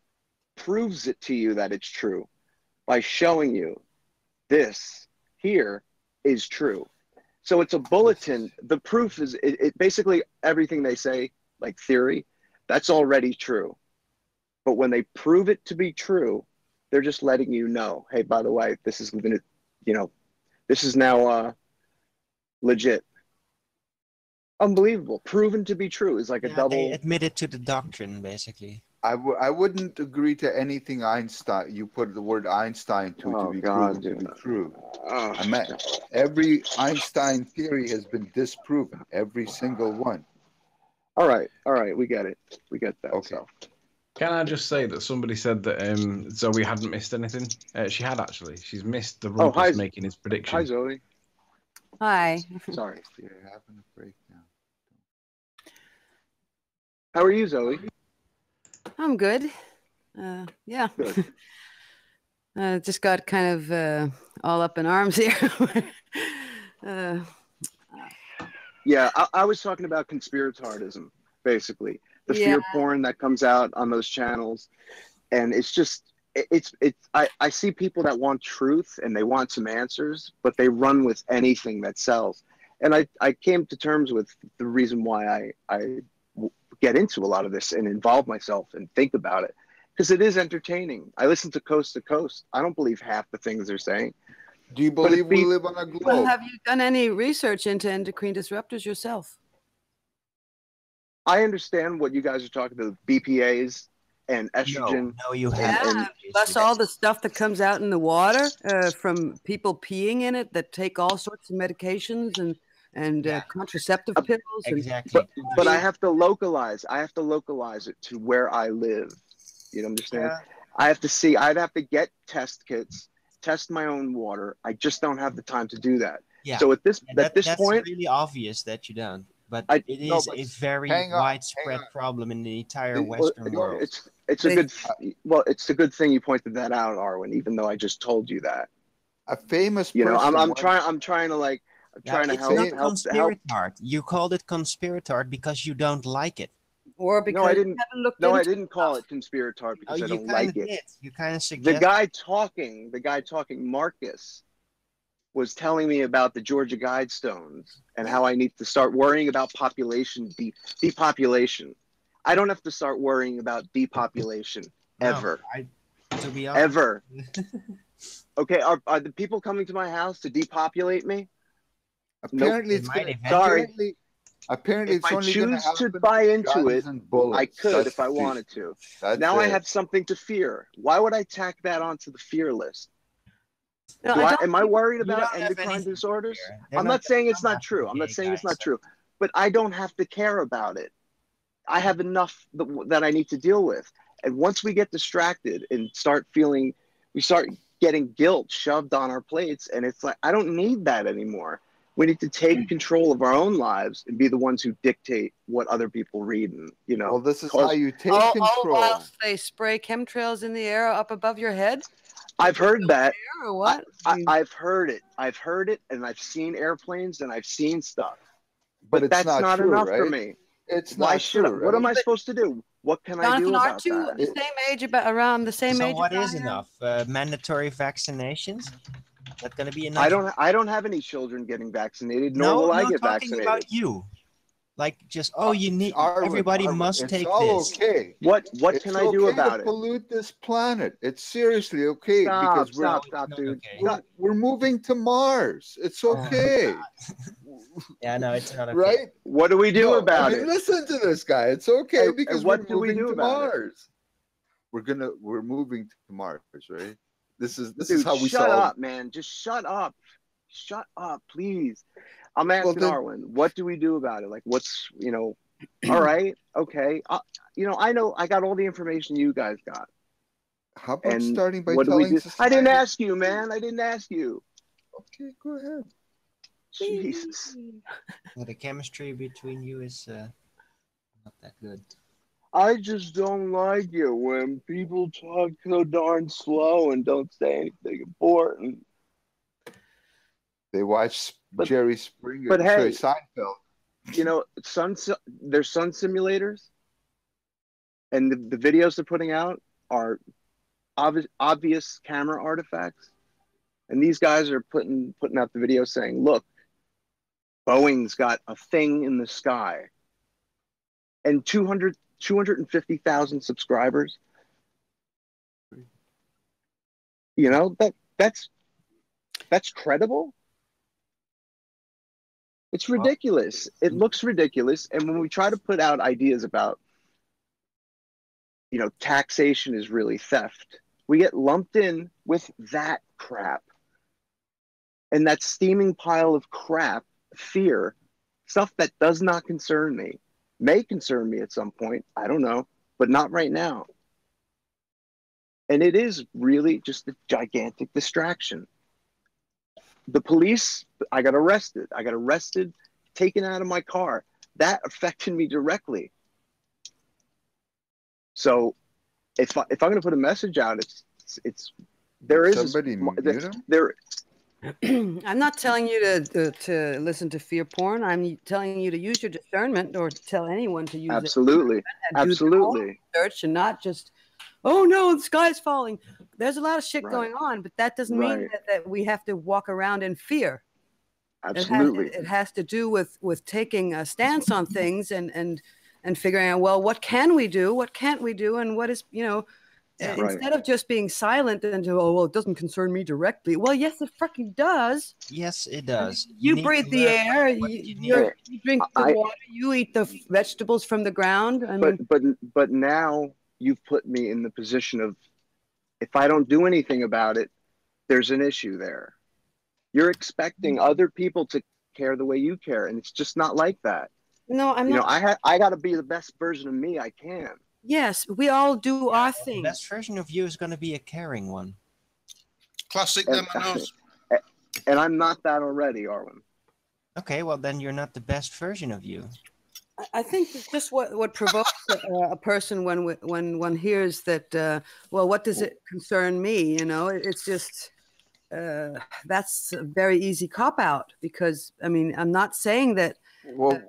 proves it to you that it's true by showing you this here is true. So it's a bulletin. The proof is it basically everything they say, like theory, that's already true. But when they prove it to be true, they're just letting you know, hey, by the way, this is gonna, this is now legit. Unbelievable. Proven to be true is like a double. They admitted to the doctrine, basically. I wouldn't agree to anything Einstein. You put the word Einstein to be proven to be true. I meant every Einstein theory has been disproven, every single one. All right, we get it. We get that. Okay. So. Can I just say that somebody said that Zoe hadn't missed anything? She had, actually. She's missed the Rumpus making his prediction. Hi, Zoe. Hi. Sorry. You're having a breakdown. How are you, Zoe? I'm good. Yeah. Good. Just got kind of all up in arms here. Yeah, I was talking about conspiratardism, basically. the fear porn that comes out on those channels, and it's just I see people that want truth and they want some answers, but they run with anything that sells. And I came to terms with the reason why I get into a lot of this and involve myself and think about it, because it is entertaining. I listen to Coast. I don't believe half the things they're saying. Do you believe we live on a globe? Well, have you done any research into endocrine disruptors yourself? I understand what you guys are talking about, BPAs and estrogen. No, you haven't. Yeah, plus all the stuff that comes out in the water from people peeing in it that take all sorts of medications and contraceptive pills. Exactly. But I have to localize. I have to localize it to where I live. You understand? Yeah. I have to see. I'd have to get test kits, test my own water. I just don't have the time to do that. Yeah. So at this that's point, really obvious that you don't. But it is a very widespread problem in the entire Western world. It's a good it's a good thing you pointed that out, Arwen. Even though I just told you that. A famous You know, person I'm trying to like trying to it's help. not conspiratard. You called it conspiratard because you don't like it. Or because I you didn't. haven't looked No, I into didn't call it conspiratard because I don't like it. You kind of The suggested. guy talking, Marcus, was telling me about the Georgia Guidestones and how I need to start worrying about depopulation. I don't have to start worrying about depopulation ever. To be honest. Ever. Okay, are the people coming to my house to depopulate me? Apparently, Apparently, if it's I only choose to buy into it, I could if I wanted to. Now I have something to fear. Why would I tack that onto the fear list? Am I worried about endocrine disorders? I'm not saying it's not true. I'm not saying it's not true. But I don't have to care about it. I have enough that I need to deal with. And once we get distracted and we start getting guilt shoved on our plates, and it's like, I don't need that anymore. We need to take control of our own lives and be the ones who dictate what other people read. And, you know, well, this is how you take control. All while they spray chemtrails in the air up above your head? I've heard that. Or what? I've heard it. I've heard it, and I've seen airplanes, and I've seen stuff. But that's not true, enough right? for me. It's Why not should true, I? What am right? I supposed to do? What can I do about that? The same age, around the same age. So what is enough? Mandatory vaccinations? That's going to be enough. I don't have any children getting vaccinated, nor will I get vaccinated. Talking about you. Like just you need everybody must take this. Okay. What can I do about it? Pollute this planet. It's seriously okay because stop, dude. Okay. We're moving to Mars. It's okay. Yeah, no, it's not okay. Right? What do we do about it? Listen to this guy. It's okay because what we're moving to Mars. It? We're moving to Mars, right? This is Dude, how we shut up, man. Just shut up. Shut up, please. I'm asking Arwen, what do we do about it? Like, what's, all right, okay. I know I got all the information you guys got. How about starting by telling society? I didn't ask you, man. I didn't ask you. Okay, go ahead. Jesus. Well, the chemistry between you is not that good. I just don't like it when people talk so darn slow and don't say anything important. They watch Jerry Springer. But hey, Seinfeld. There's sun simulators, and the videos they're putting out are obvious camera artifacts. And these guys are putting out the video saying, "Look, Boeing's got a thing in the sky," and 250,000 subscribers. That's credible. It's ridiculous. It looks ridiculous. And when we try to put out ideas about, taxation is really theft, we get lumped in with that crap. And that steaming pile of crap, fear, stuff that does not concern me, may concern me at some point. I don't know, but not right now. And it is really just a gigantic distraction. The police, I got arrested, taken out of my car. That affected me directly. So if I'm going to put a message out, there is somebody mute him? I'm not telling you to listen to fear porn. I'm telling you to use your discernment, or tell anyone to use Absolutely. it. And do their own research and not just, oh no, the sky's falling. There's a lot of shit going on, but that doesn't mean that we have to walk around in fear. Absolutely. It has to do with taking a stance on things and figuring out, well, what can we do? What can't we do? And what is, instead of just being silent and it doesn't concern me directly. Well, yes, it fucking does. Yes, it does. You breathe the air, you drink the water, you eat the vegetables from the ground. But now you've put me in the position of, if I don't do anything about it, there's an issue there. You're expecting other people to care the way you care, and it's just not like that. No, I'm not. I got to be the best version of me I can. Yes, we all do our thing. The best version of you is going to be a caring one. Classic Demonos. And I'm not that already, Arwen. Okay, well then you're not the best version of you. I think it's just what provokes a person when one hears that. Well, what does it concern me? It's just that's a very easy cop out, because I mean, I'm not saying that. Well,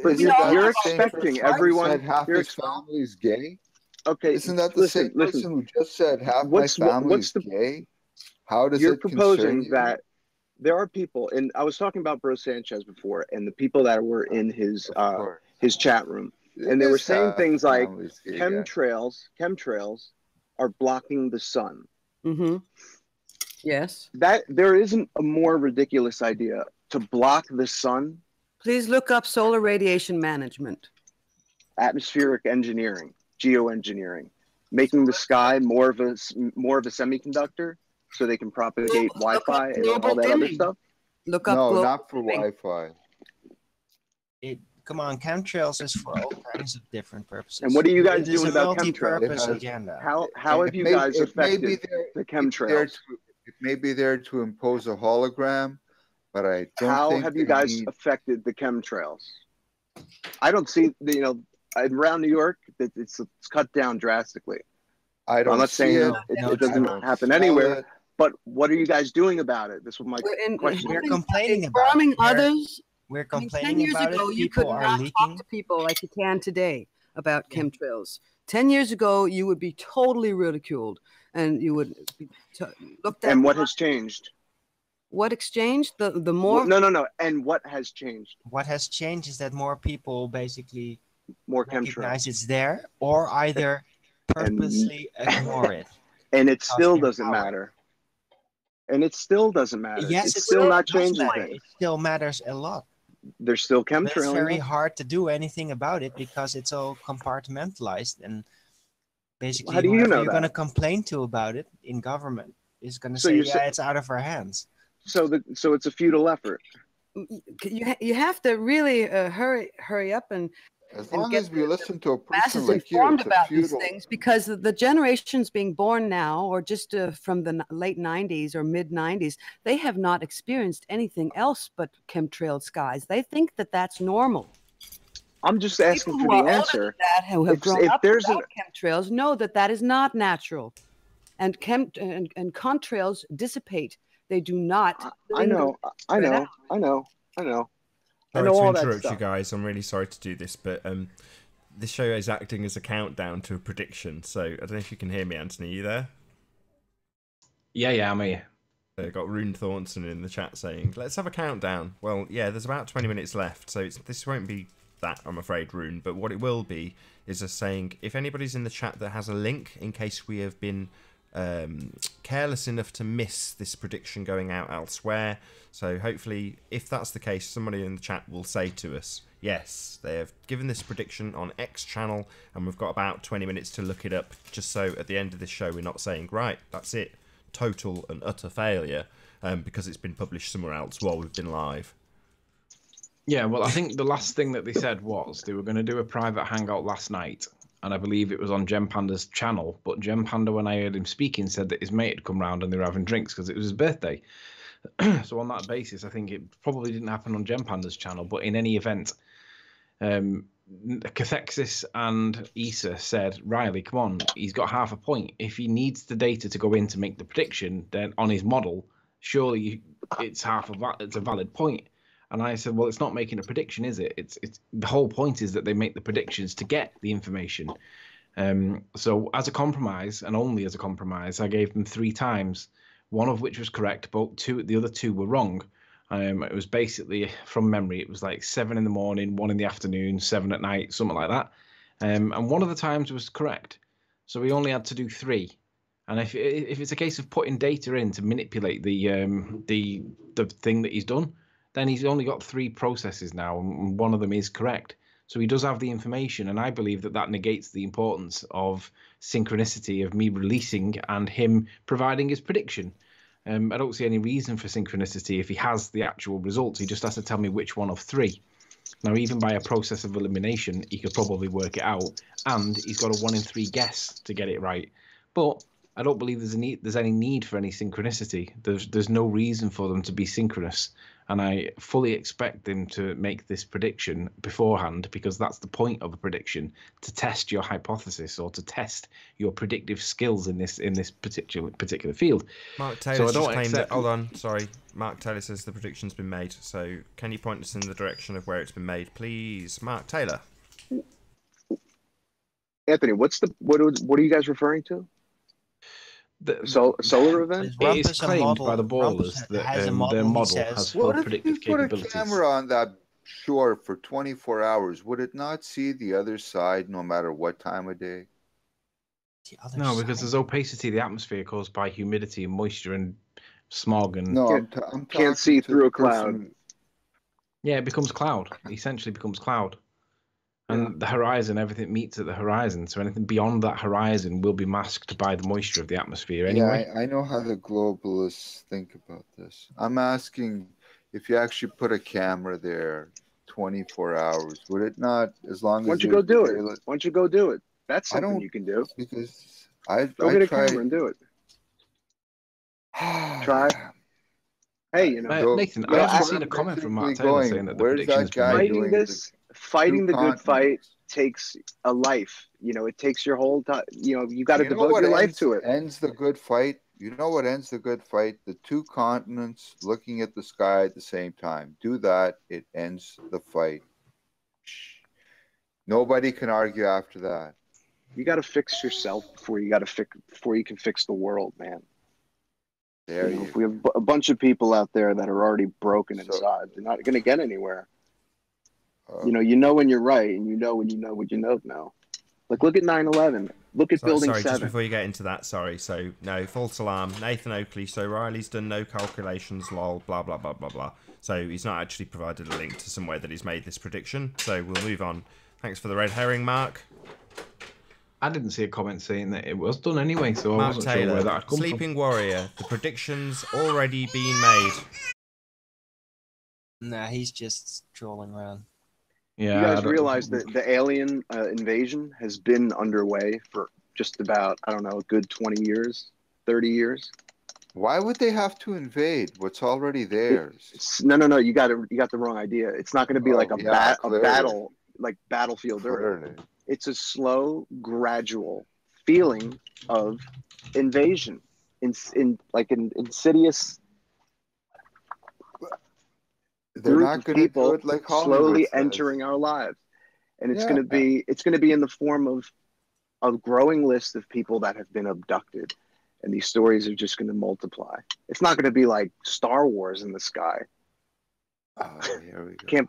but you're expecting everyone. Said half his family is gay. Okay, isn't that the same person who just said half my family is gay? How does you're it proposing concern that there are people, and I was talking about Bro Sanchez before, and the people that were in his chat room, and they were saying things like chemtrails are blocking the sun. Mm-hmm. Yes. That there isn't a more ridiculous idea to block the sun. Please look up solar radiation management. Atmospheric engineering, geoengineering, making the sky more of a semiconductor so they can propagate Wi-Fi and all that other stuff. Look up. No, not for Wi-Fi. Come on, chemtrails is for all kinds of different purposes. And what are you guys doing about multi-purpose chemtrails? agenda. How have you guys affected the chemtrails? It may be there to impose a hologram, but I don't How think have you guys affected the chemtrails? I don't see, around New York, it's cut down drastically. I don't. I'm not saying it doesn't happen anywhere, but what are you guys doing about it? This was my question. We're complaining about harming others. We're complaining 10 years about ago, it. you could not talk to people like you can today about chemtrails. 10 years ago, you would be totally ridiculed, and you would be looked at. And what has changed? What exchanged? The more? No. And what has changed? What has changed is that more people basically recognize it's there, or either purposely ignore it. And it still doesn't matter. And it still doesn't matter. Yes, it's still not changing things. It still matters a lot. There's still chemtrails. It's very hard to do anything about it because it's all compartmentalized, and basically, how do you know you're going to complain to about it in government is going to say, it's out of our hands. So it's a futile effort. You have to really hurry up and. As long as we listen to a person masses like you, informed it's about futile. these things, because the generations being born now, or just from the late 90s or mid 90s, they have not experienced anything else but chemtrail skies. They think that that's normal. I'm just asking for the answer. Who have grown up without chemtrails know that is not natural, and contrails dissipate. They do not. I know. Sorry to interrupt you guys. I'm really sorry to do this, but this show is acting as a countdown to a prediction. So I don't know if you can hear me, Anthony. Are you there? Yeah, I'm here. Got Rune Thornton in the chat saying, let's have a countdown. Well, yeah, there's about 20 minutes left, so this won't be that, I'm afraid, Rune. But what it will be is us saying, if anybody's in the chat that has a link, in case we have been careless enough to miss this prediction going out elsewhere. So hopefully, if that's the case, somebody in the chat will say to us, yes, they have given this prediction on X channel, and we've got about 20 minutes to look it up, just so at the end of this show we're not saying, right, that's it, total and utter failure, because it's been published somewhere else while we've been live. Yeah, well, I think the last thing that they said was they were going to do a private hangout last night, and I believe it was on Gem Panda's channel, but Gem Panda, when I heard him speaking, said that his mate had come round and they were having drinks because it was his birthday. So on that basis, I think it probably didn't happen on Gem Panda's channel, but in any event, Cathexis and Issa said, Riley, come on, he's got half a point. If he needs the data to go in to make the prediction, then on his model, surely it's it's a valid point. And I said, well, it's not making a prediction, is it? It's the whole point is that they make the predictions to get the information. So as a compromise, and only as a compromise, I gave them 3 times, one of which was correct, but the other 2 were wrong. It was basically, from memory, it was like 7 in the morning, 1 in the afternoon, 7 at night, something like that. And one of the times was correct. So we only had to do 3. And if it's a case of putting data in to manipulate the thing that he's done, then he's only got 3 processes now, and one of them is correct. So he does have the information, and I believe that negates the importance of synchronicity, of me releasing and him providing his prediction. I don't see any reason for synchronicity if he has the actual results. He just has to tell me which one of 3. Now, even by a process of elimination, he could probably work it out, and he's got a 1 in 3 guess to get it right. But I don't believe there's any need for any synchronicity. There's no reason for them to be synchronous. And I fully expect them to make this prediction beforehand, because that's the point of a prediction, to test your hypothesis or to test your predictive skills in this particular field. Mark Taylor's just claimed that. Hold on, sorry. Mark Taylor says the prediction's been made. So can you point us in the direction of where it's been made, please, Mark Taylor? Anthony, what are you guys referring to? The solar event? It is claimed by the ballers that their model has full predictive capabilities. Put a camera on that shore for 24 hours, would it not see the other side no matter what time of day? No, because there's opacity of the atmosphere caused by humidity and moisture and smog. And no, I'm can't see through a cloud. Yeah, it becomes cloud. It essentially becomes cloud. And the horizon, everything meets at the horizon. So anything beyond that horizon will be masked by the moisture of the atmosphere anyway. Yeah, I know how the globalists think about this. I'm asking if you actually put a camera there 24 hours, would it not, as long as... Why don't you go do it? Why don't you go do it? That's something you can do. Because go get a camera and do it. Try. Hey, you know, Nathan, I haven't seen a comment from Mark Taylor saying that the prediction is fighting the good fight takes a life. You know, it takes your whole time. You know, you got to devote your life to it. Ends the good fight. You know what ends the good fight? The 2 continents looking at the sky at the same time. Do that. It ends the fight. Nobody can argue after that. You got to fix yourself before you can fix the world, man. If we have a bunch of people out there that are already broken inside, they're not going to get anywhere. You know when you're right, and you know when you know what you know now. Like, look at 9/11. Look at Building 7. Just before you get into that, so, no, false alarm. Nathan Oakley, so Riley's done no calculations, lol, blah, blah, blah, blah, blah. So he's not actually provided a link to somewhere that he's made this prediction. So we'll move on. Thanks for the red herring, Mark. I didn't see a comment saying that it was done anyway, so I wasn't Taylor, sure where that had come Sleeping from. Warrior, the prediction's already been made. Nah, he's just trolling around. Yeah, you guys realize that the alien invasion has been underway for just about, I don't know, a good 20 years, 30 years. Why would they have to invade what's already theirs? No. You got the wrong idea. It's not going to be like a battle, like Battlefield Earth. It's a slow, gradual feeling of invasion, in like an insidious. They're not going to do it like Hollywood slowly says. Entering our lives, and it's going to be in the form of a growing list of people that have been abducted, and these stories are just going to multiply. It's not going to be like Star Wars in the sky. Oh, here we go.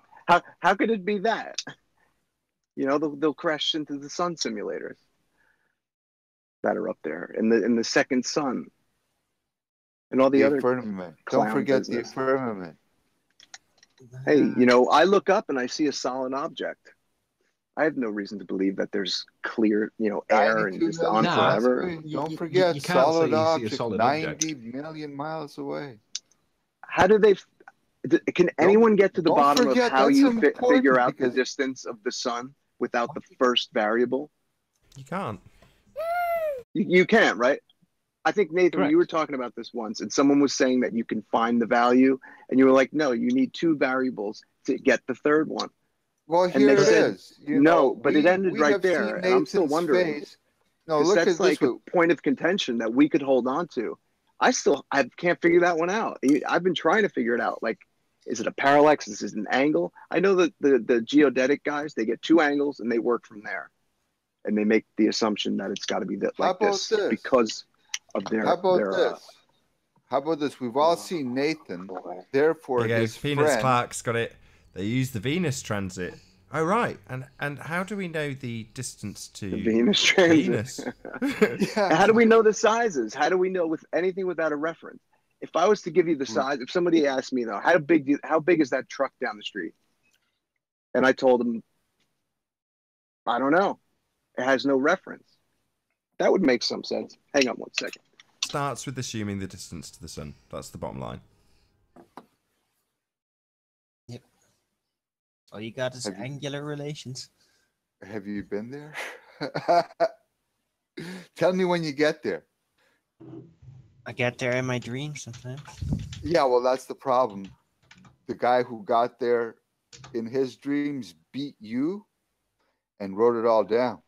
How could it be that? You know, they'll crash into the sun simulators that are up there, in the second sun, and all the other firmament. Don't forget the firmament. Hey, you know, I look up and I see a solid object. I have no reason to believe that there's clear, you know, air and just on forever. Don't forget, you solid object, solid 90 million miles away. How do they? Can anyone get to the bottom of how you figure out the distance of the sun without the first variable? You can't. You can't, right? I think, Nathan, Correct. You were talking about this once, and someone was saying that you can find the value, and you were like, no, you need 2 variables to get the third one. Well, here it is. But it ended right there, and I'm still wondering. No, look that's at like this a point of contention that we could hold on to. I can't figure that one out. I've been trying to figure it out. Like, is it a parallax? Is it an angle? I know that the geodetic guys, they get two angles and they work from there, and they make the assumption that it's got to be that like this because of their. How about this? How about this? We've all seen Nathan. Therefore, Here goes his Phoenix friend. Clark's got it. They use the Venus transit. Oh right, and how do we know the distance to the Venus transit? Venus? Yeah. How do we know the sizes? How do we know with anything without a reference? If I was to give you the size, if somebody asked me though, how big is that truck down the street? And I told them, I don't know. It has no reference. That would make some sense. Hang on one second. Starts with assuming the distance to the sun. That's the bottom line. Yep. All you got is angular relations. Have you been there? Tell me when you get there. I get there in my dreams sometimes. Yeah, well, that's the problem. The guy who got there in his dreams beat you and wrote it all down.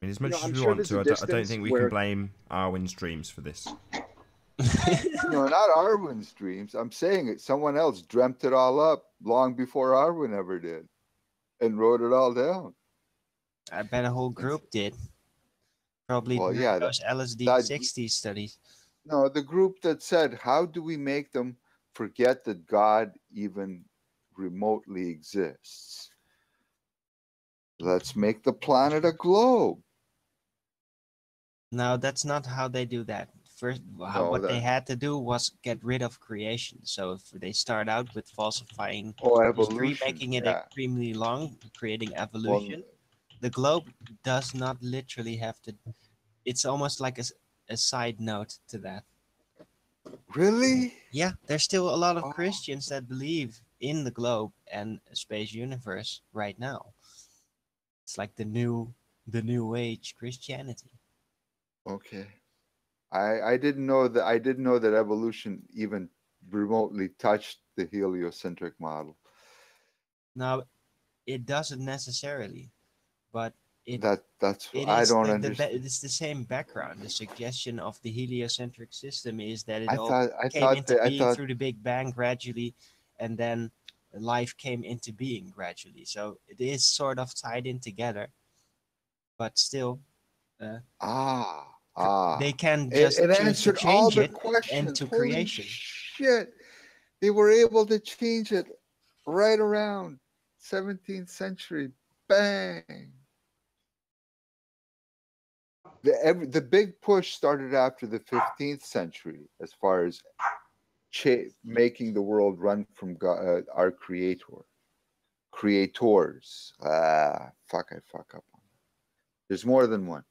I mean, as much as we want to, I don't think we can blame Arwen's dreams for this. No, not Arwen's dreams. I'm saying it. Someone else dreamt it all up long before Arwen ever did and wrote it all down. I bet a whole group did. Probably Well, yeah, those LSD 60 studies. No, the group that said, how do we make them forget that God even remotely exists? Let's make the planet a globe. No, that's not how they do that. First, what they had to do was get rid of creation. So if they start out with falsifying history, making it extremely long, creating evolution, the globe does not literally have to. It's almost like a side note to that. Really? Yeah, there's still a lot of Christians that believe in the globe and a space universe right now. It's like the new age Christianity. Okay. I didn't know that evolution even remotely touched the heliocentric model. Now, it doesn't necessarily, but that's what I don't understand. It's the same background. The suggestion of the heliocentric system is that it came into being through the Big Bang gradually, and then life came into being gradually. So it is sort of tied in together, but still, they can just it choose answered to all change the it questions. into Holy creation. Shit! They were able to change it right around 17th century. Bang! The big push started after the 15th century, as far as making the world run from God, our creators. I fuck up on that. There's more than one.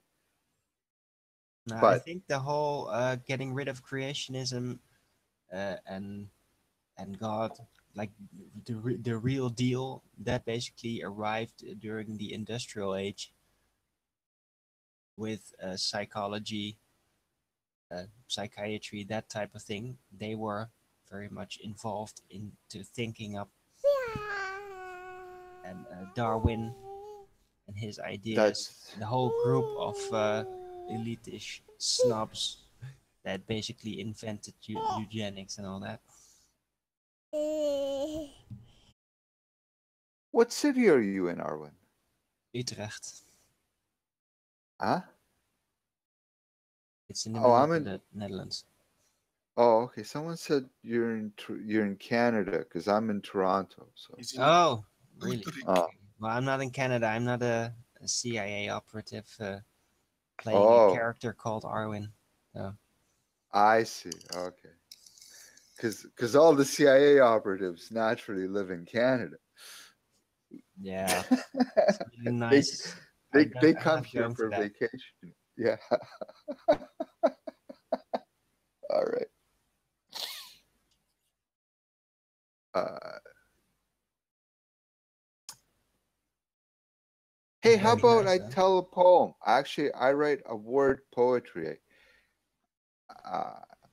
No, I think the whole getting rid of creationism and God, like the real deal, that basically arrived during the industrial age with psychology, psychiatry, that type of thing. They were very much involved into thinking up, and Darwin and his ideas, the whole group of elitish snobs that basically invented eugenics and all that. What city are you in, Arwen? Utrecht. Huh? It's in the middle of the Netherlands. Oh, okay. Someone said you're in Canada because I'm in Toronto. So. Oh, really? Well, I'm not in Canada. I'm not a CIA operative playing a character called Arwen. So. I see. Okay. Because all the CIA operatives naturally live in Canada. Yeah. It's really nice. They come here for vacation. Yeah. All right. Hey, how about I tell a poem? Actually, I write a word poetry.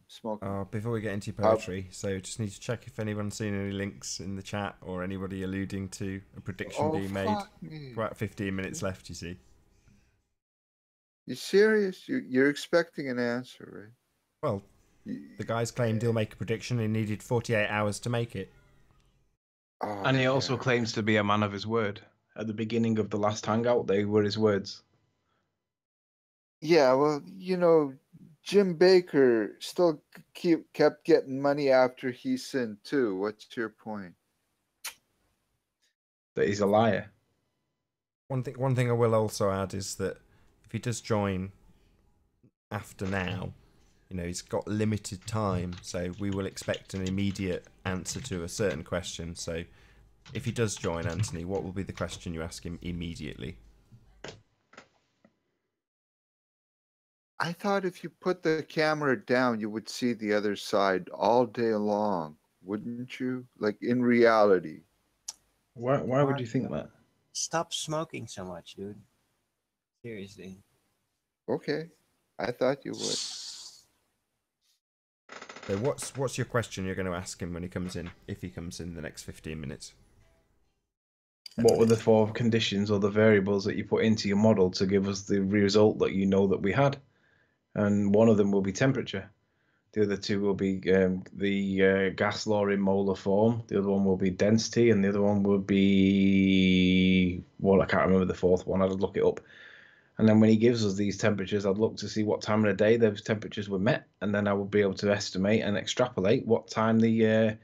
Smoking. Before we get into poetry, so just need to check if anyone's seen any links in the chat or anybody alluding to a prediction being made. About 15 minutes left, you see. You serious? You're expecting an answer, right? Well, The guy's claimed he'll make a prediction and needed 48 hours to make it. Oh, And he also claims to be a man of his word. At the beginning of the last hangout, they were his words. Yeah, well, Jim Baker still kept getting money after he sinned too. What's your point? That he's a liar. One thing I will also add is that if he does join after now, he's got limited time, so we will expect an immediate answer to a certain question. So if he does join, Anthony, what will be the question you ask him immediately? I thought if you put the camera down, you would see the other side all day long, wouldn't you? Like in reality. Why would you think that? Stop smoking so much, dude. Seriously. Okay, I thought you would. So what's your question you're going to ask him when he comes in, if he comes in the next 15 minutes? What were the 4 conditions or the variables that you put into your model to give us the result that you know that we had? And one of them will be temperature. The other 2 will be the gas law in molar form. The other one will be density, and the other one will be, well, I can't remember the 4th one. I'd look it up. And then when he gives us these temperatures, I'd look to see what time of the day those temperatures were met, and then I would be able to estimate and extrapolate what time the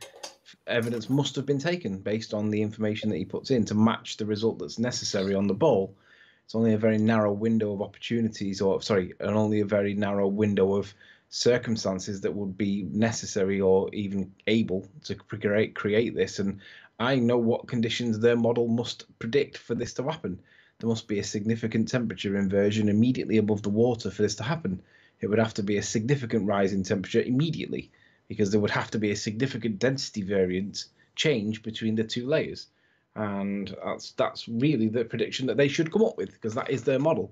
evidence must have been taken based on the information that he puts in to match the result that's necessary on the ball. It's only a very narrow window of opportunities, and only a very narrow window of circumstances that would be necessary or even able to create this. And I know what conditions their model must predict for this to happen. There must be a significant temperature inversion immediately above the water for this to happen. It would have to be a significant rise in temperature immediately, because there would have to be a significant density variance change between the 2 layers. And that's really the prediction that they should come up with, because that is their model.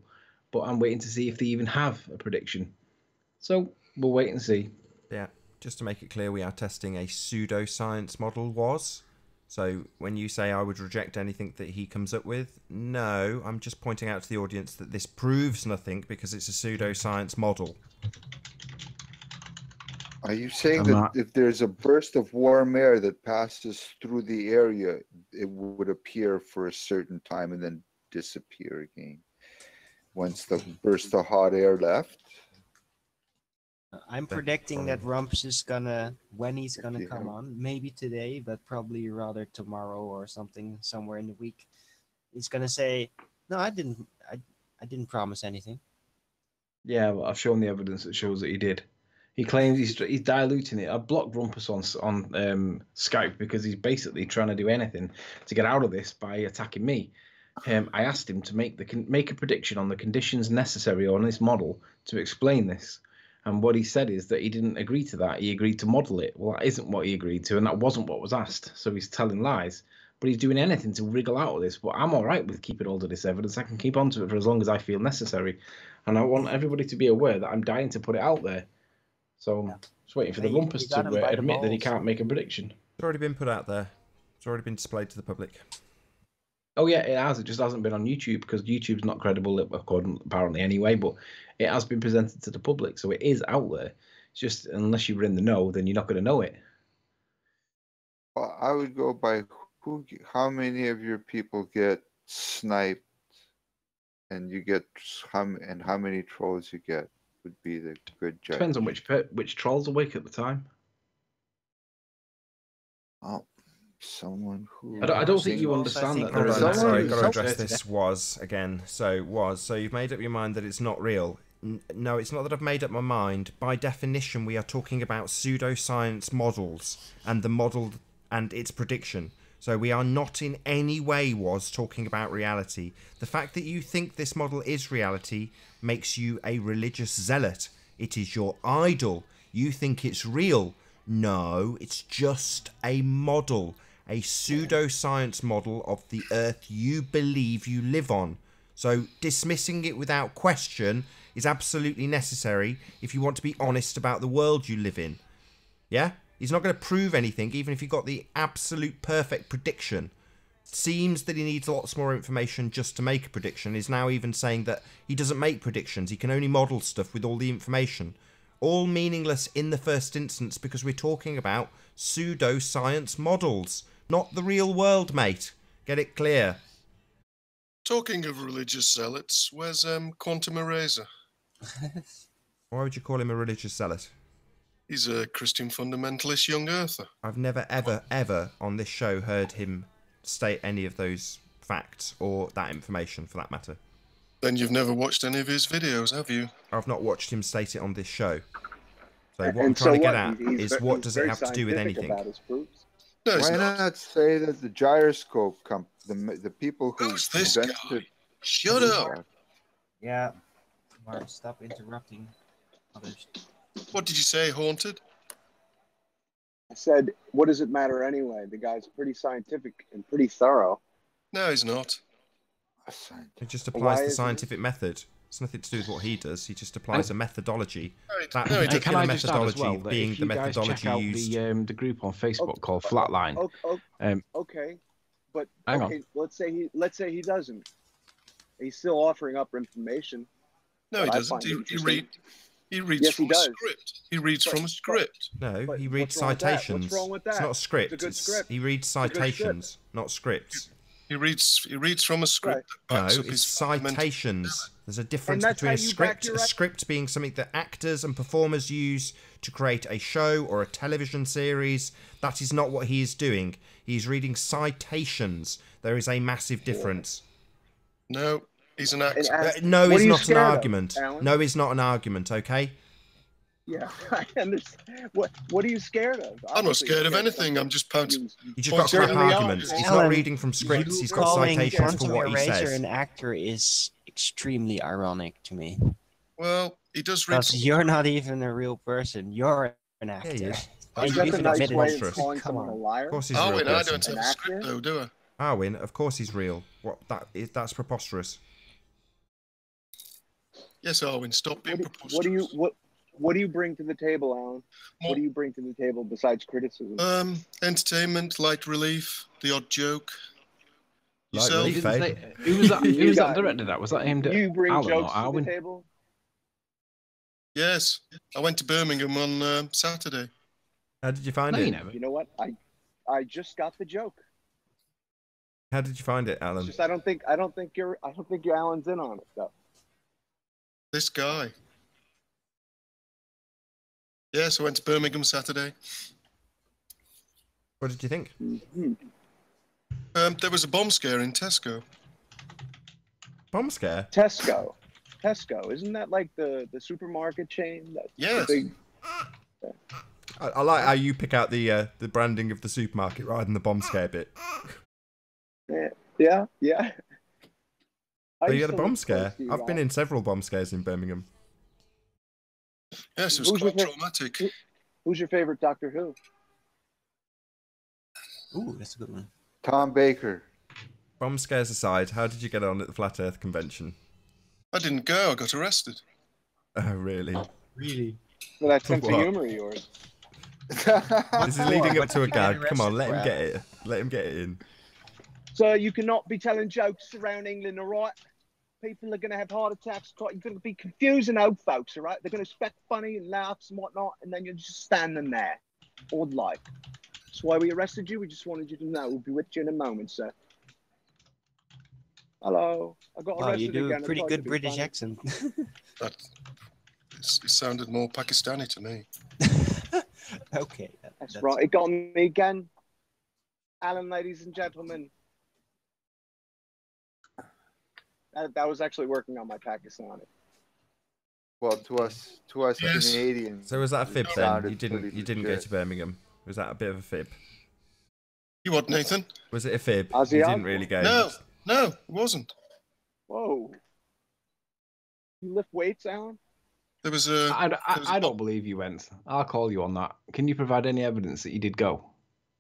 But I'm waiting to see if they even have a prediction. So we'll wait and see. Yeah, just to make it clear, we are testing a pseudoscience model, WAS. So when you say I would reject anything that he comes up with, no, I'm just pointing out to the audience that this proves nothing because it's a pseudoscience model. Are you saying that if there's a burst of warm air that passes through the area, it would appear for a certain time and then disappear again once the burst of hot air left? I'm predicting that Rumps is when he's gonna come on, maybe today, but probably rather tomorrow or something, somewhere in the week. He's gonna say, "No, I didn't promise anything." Yeah, well, I've shown the evidence that shows that he did. He claims he's diluting it. I blocked Rumpus on Skype because he's basically trying to do anything to get out of this by attacking me. I asked him to make a prediction on the conditions necessary on this model to explain this. And what he said is that he didn't agree to that. He agreed to model it. Well, that isn't what he agreed to, and that wasn't what was asked. So he's telling lies. But he's doing anything to wriggle out of this. But I'm all right with keeping hold of this evidence. I can keep on to it for as long as I feel necessary. And I want everybody to be aware that I'm dying to put it out there. So just waiting for the Rumpus to admit that he can't make a prediction. It's already been put out there. It's already been displayed to the public. Oh yeah, it has. It just hasn't been on YouTube because YouTube's not credible, apparently anyway. But it has been presented to the public, so it is out there. It's just unless you were in the know, then you're not going to know it. Well, I would go by how many of your people get sniped, and you get how many trolls you get would be the good judge. Depends on which trolls awake at the time. Oh. Someone who I don't think you understand that. Sorry, got to address this. Was again. So you've made up your mind that it's not real. No, it's not that I've made up my mind. By definition, we are talking about pseudoscience models and the model and its prediction. So we are not in any way talking about reality. The fact that you think this model is reality makes you a religious zealot. It is your idol. You think it's real. No, it's just a model. A pseudoscience model of the Earth you believe you live on. So dismissing it without question is absolutely necessary if you want to be honest about the world you live in. Yeah? He's not going to prove anything, even if he got the absolute perfect prediction. Seems that he needs lots more information just to make a prediction. He's now even saying that he doesn't make predictions. He can only model stuff with all the information. all meaningless in the first instance because we're talking about pseudo-science models, not the real world, mate. Get it clear. Talking of religious zealots, where's Quantum Eraser? Why would you call him a religious zealot? He's a Christian fundamentalist young earther. I've never, ever, ever on this show heard him state any of those facts or that information for that matter. Then you've never watched any of his videos, have you? I've not watched him state it on this show. So what And I'm trying to get what? at He's is what does it very have to do with scientific anything? about his proofs. No, he's Why not. not say that the gyroscope the people who Who's this guy? invented Shut up. Yeah. Mark, stop interrupting others. What did you say, Haunted? I said, what does it matter anyway? The guy's pretty scientific and pretty thorough. No, he's not. He just Why applies the isn't scientific method. It's nothing to do with what he does. He just applies a methodology. That No, he particular Can I just add as methodology well that being if the you guys methodology check out used. the group on Facebook called Flatline. Okay, but Hang okay, let's say he doesn't. He's still offering up information. No, he that I doesn't. find He interesting. reads Yes, he from a does. script. He reads from a script. No, he But reads what's wrong with that? citations. What's wrong with that? It's not a script. It's a good script. He reads It's a good script. citations, not scripts. He reads from a script. that No, backs up it's his fundamental- citations. There's a difference that's between a how you back script, your a script being something that actors and performers use to create a show or a television series. That is not what he is doing. He's reading citations. There is a massive difference. No, he's an actor. No What is are you not an scared of, argument. Alan? No is not an argument, okay? Yeah, I understand. What are you scared of? I'm not scared of anything. I'm just You just got crap arguments. He's not reading from scripts. He's got citations for what he says. An actor is extremely ironic to me. Well, he does read. Because you're not even a real person. You're an actor. he is. And Is you that the even nice admitted way it. of calling Come someone a on. liar? Of course he's a real Arwen, I person. don't have a script though, do I? Arwen, of course he's real. That's preposterous. Yes, Arwen, stop being preposterous. What do you bring to the table, Alan? What do you bring to the table besides criticism? Entertainment, light relief, the odd joke. Light Yourself? relief, eh? Who was that? Who was that directed that? Was that aimed at You bring Alan or jokes to the Alwyn? table? Yes, I went to Birmingham on Saturday. How did you find No, it? you never. You know what? I just got the joke. How did you find it, It's Alan? just I don't think your Alan's in on it though. This guy. Yes, I went to Birmingham Saturday. What did you think? Mm-hmm. There was a bomb scare in Tesco. Bomb scare? Tesco, isn't that like the supermarket chain? That's Yes. big. I like how you pick out the branding of the supermarket rather than the bomb scare bit. Yeah. So you had a bomb scare? I've been in. in several bomb scares in Birmingham. Yes, it was Who's your quite fa- traumatic. Who's your favorite Doctor Who? Ooh, that's a good one. Tom Baker. Bomb scares aside, how did you get on at the Flat Earth convention? I didn't go. I got arrested. Oh, really? Really? For that sense of What? humor of yours. This is leading up to a What did you get gag. Come on, let him arrested get it. Let him get it in. So you cannot be telling jokes around England, all right? People are going to have heart attacks. You're going to be confusing old folks, all right? They're going to expect funny and laughs and whatnot, and then you're just standing there, all life. That's why we arrested you. We just wanted you to know. We'll be with you in a moment, sir. Hello. I got Wow, arrested you do again. a I pretty tried good to be British funny. accent. It sounded more Pakistani to me. Okay. That's right. It got me again. Alan, ladies and gentlemen. That was actually working on my Pakistani. Well, to us Yes. Canadians. So was that a fib it then? sounded You didn't pretty go legit. to Birmingham? Was that a bit of a fib? You what, Nathan? Was it a fib? Ozzy You Osbourne. didn't really go. No, it wasn't. Whoa. You lift weights, Alan? There was a. I don't believe you went. I'll call you on that. Can you provide any evidence that you did go?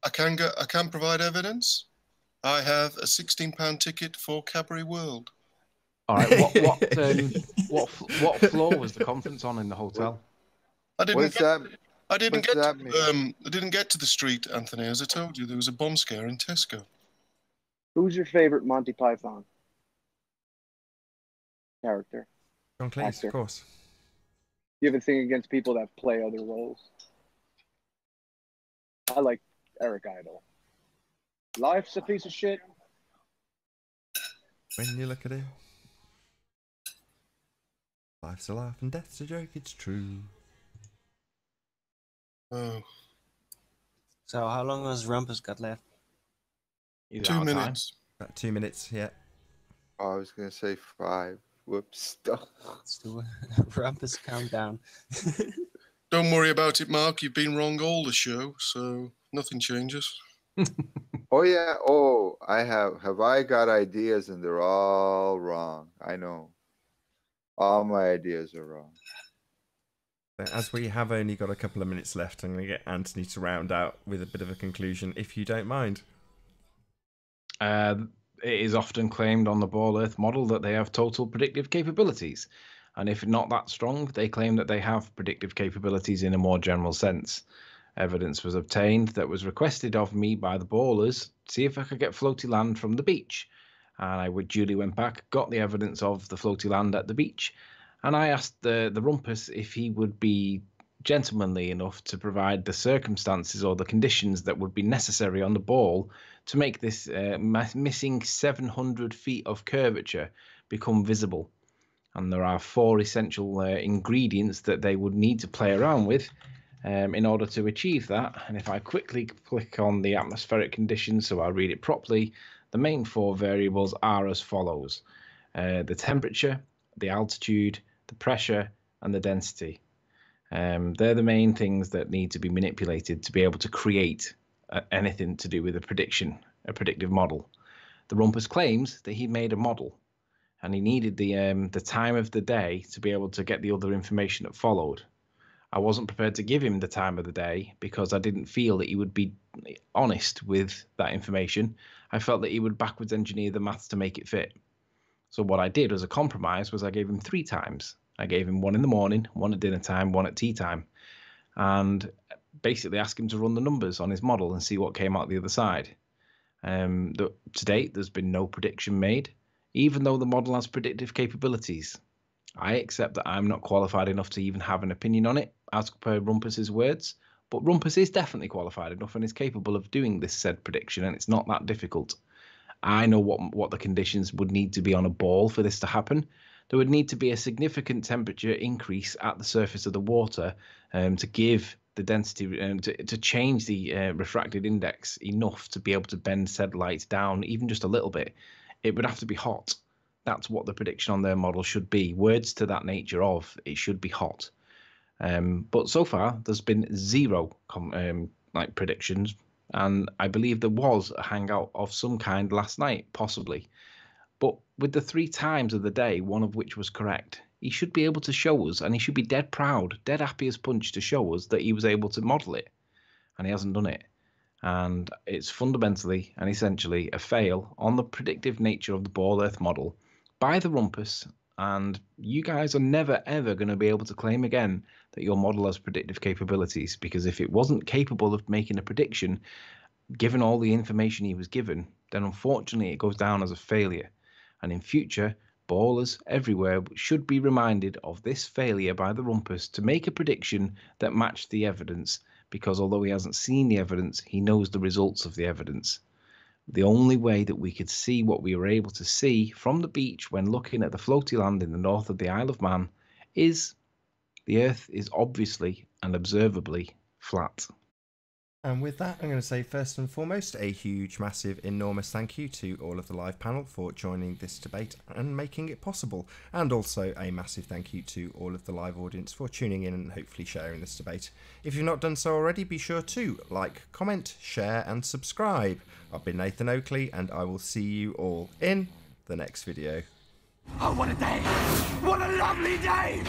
I can go. I can provide evidence. I have a £16 ticket for Cadbury World. All right. What floor was the conference on in the hotel? I What didn't. does that? I didn't what's get. that To, mean? I didn't get to the street, Anthony. As I told you, there was a bomb scare in Tesco. Who's your favorite Monty Python character? John Cleese, Actor. of course. You have a thing against people that play other roles? I like Eric Idle. Life's a piece of shit. When you look at it, life's a laugh and death's a joke, it's true. Oh. So how long has Rumpus got left? 2 minutes. About 2 minutes, yeah. Oh, I was going to say 5. Whoops. Let's do a Rumpus countdown. Don't worry about it, Mark. You've been wrong all the show, so nothing changes. Oh, yeah. Oh, I have I got ideas and they're all wrong. I know. All my ideas are wrong. As we have only got a couple of minutes left, I'm going to get Anthony to round out with a bit of a conclusion, if you don't mind. It is often claimed on the Ball Earth model that they have total predictive capabilities. And if not that strong, they claim that they have predictive capabilities in a more general sense. Evidence was obtained that was requested of me by the ballers to see if I could get floaty land from the beach. And I duly went back, got the evidence of the floaty land at the beach, and I asked the Rumpus if he would be gentlemanly enough to provide the circumstances or the conditions that would be necessary on the ball to make this missing 700 feet of curvature become visible. And there are 4 essential ingredients that they would need to play around with in order to achieve that. And if I quickly click on the atmospheric conditions so I read it properly, the main 4 variables are as follows: the temperature, the altitude, the pressure, and the density. They're the main things that need to be manipulated to be able to create anything to do with a prediction, a predictive model. The Rumpus claims that he made a model, and he needed the time of the day to be able to get the other information that followed. I wasn't prepared to give him the time of the day because I didn't feel that he would be honest with that information. I felt that he would backwards engineer the maths to make it fit. So what I did as a compromise was I gave him 3 times. I gave him 1 in the morning, 1 at dinner time, 1 at tea time, and basically asked him to run the numbers on his model and see what came out the other side. To date, there's been no prediction made, even though the model has predictive capabilities. I accept that I'm not qualified enough to even have an opinion on it, as per Rumpus's words, but Rumpus is definitely qualified enough and is capable of doing this said prediction, and it's not that difficult. I know what the conditions would need to be on a ball for this to happen. There would need to be a significant temperature increase at the surface of the water to give the density, to change the refracted index enough to be able to bend said light down even just a little bit. It would have to be hot. That's what the prediction on their model should be. Words to that nature of it should be hot. But so far, there's been 0 predictions, and I believe there was a hangout of some kind last night, possibly. But with the 3 times of the day, 1 of which was correct, he should be able to show us, and he should be dead proud, dead happy as punch to show us that he was able to model it, and he hasn't done it. And it's fundamentally and essentially a fail on the predictive nature of the Ball Earth model by the Rumpus, and you guys are never ever going to be able to claim again that your model has predictive capabilities, because if it wasn't capable of making a prediction given all the information he was given, then unfortunately it goes down as a failure. And in future, ballers everywhere should be reminded of this failure by the Rumpus to make a prediction that matched the evidence, because although he hasn't seen the evidence, he knows the results of the evidence. The only way that we could see what we were able to see from the beach when looking at the floaty land in the north of the Isle of Man is the Earth is obviously and observably flat. And with that, I'm going to say first and foremost a huge, massive, enormous thank you to all of the live panel for joining this debate and making it possible. And also a massive thank you to all of the live audience for tuning in and hopefully sharing this debate. If you've not done so already, be sure to like, comment, share and subscribe. I've been Nathan Oakley and I will see you all in the next video. Oh, what a day! What a lovely day!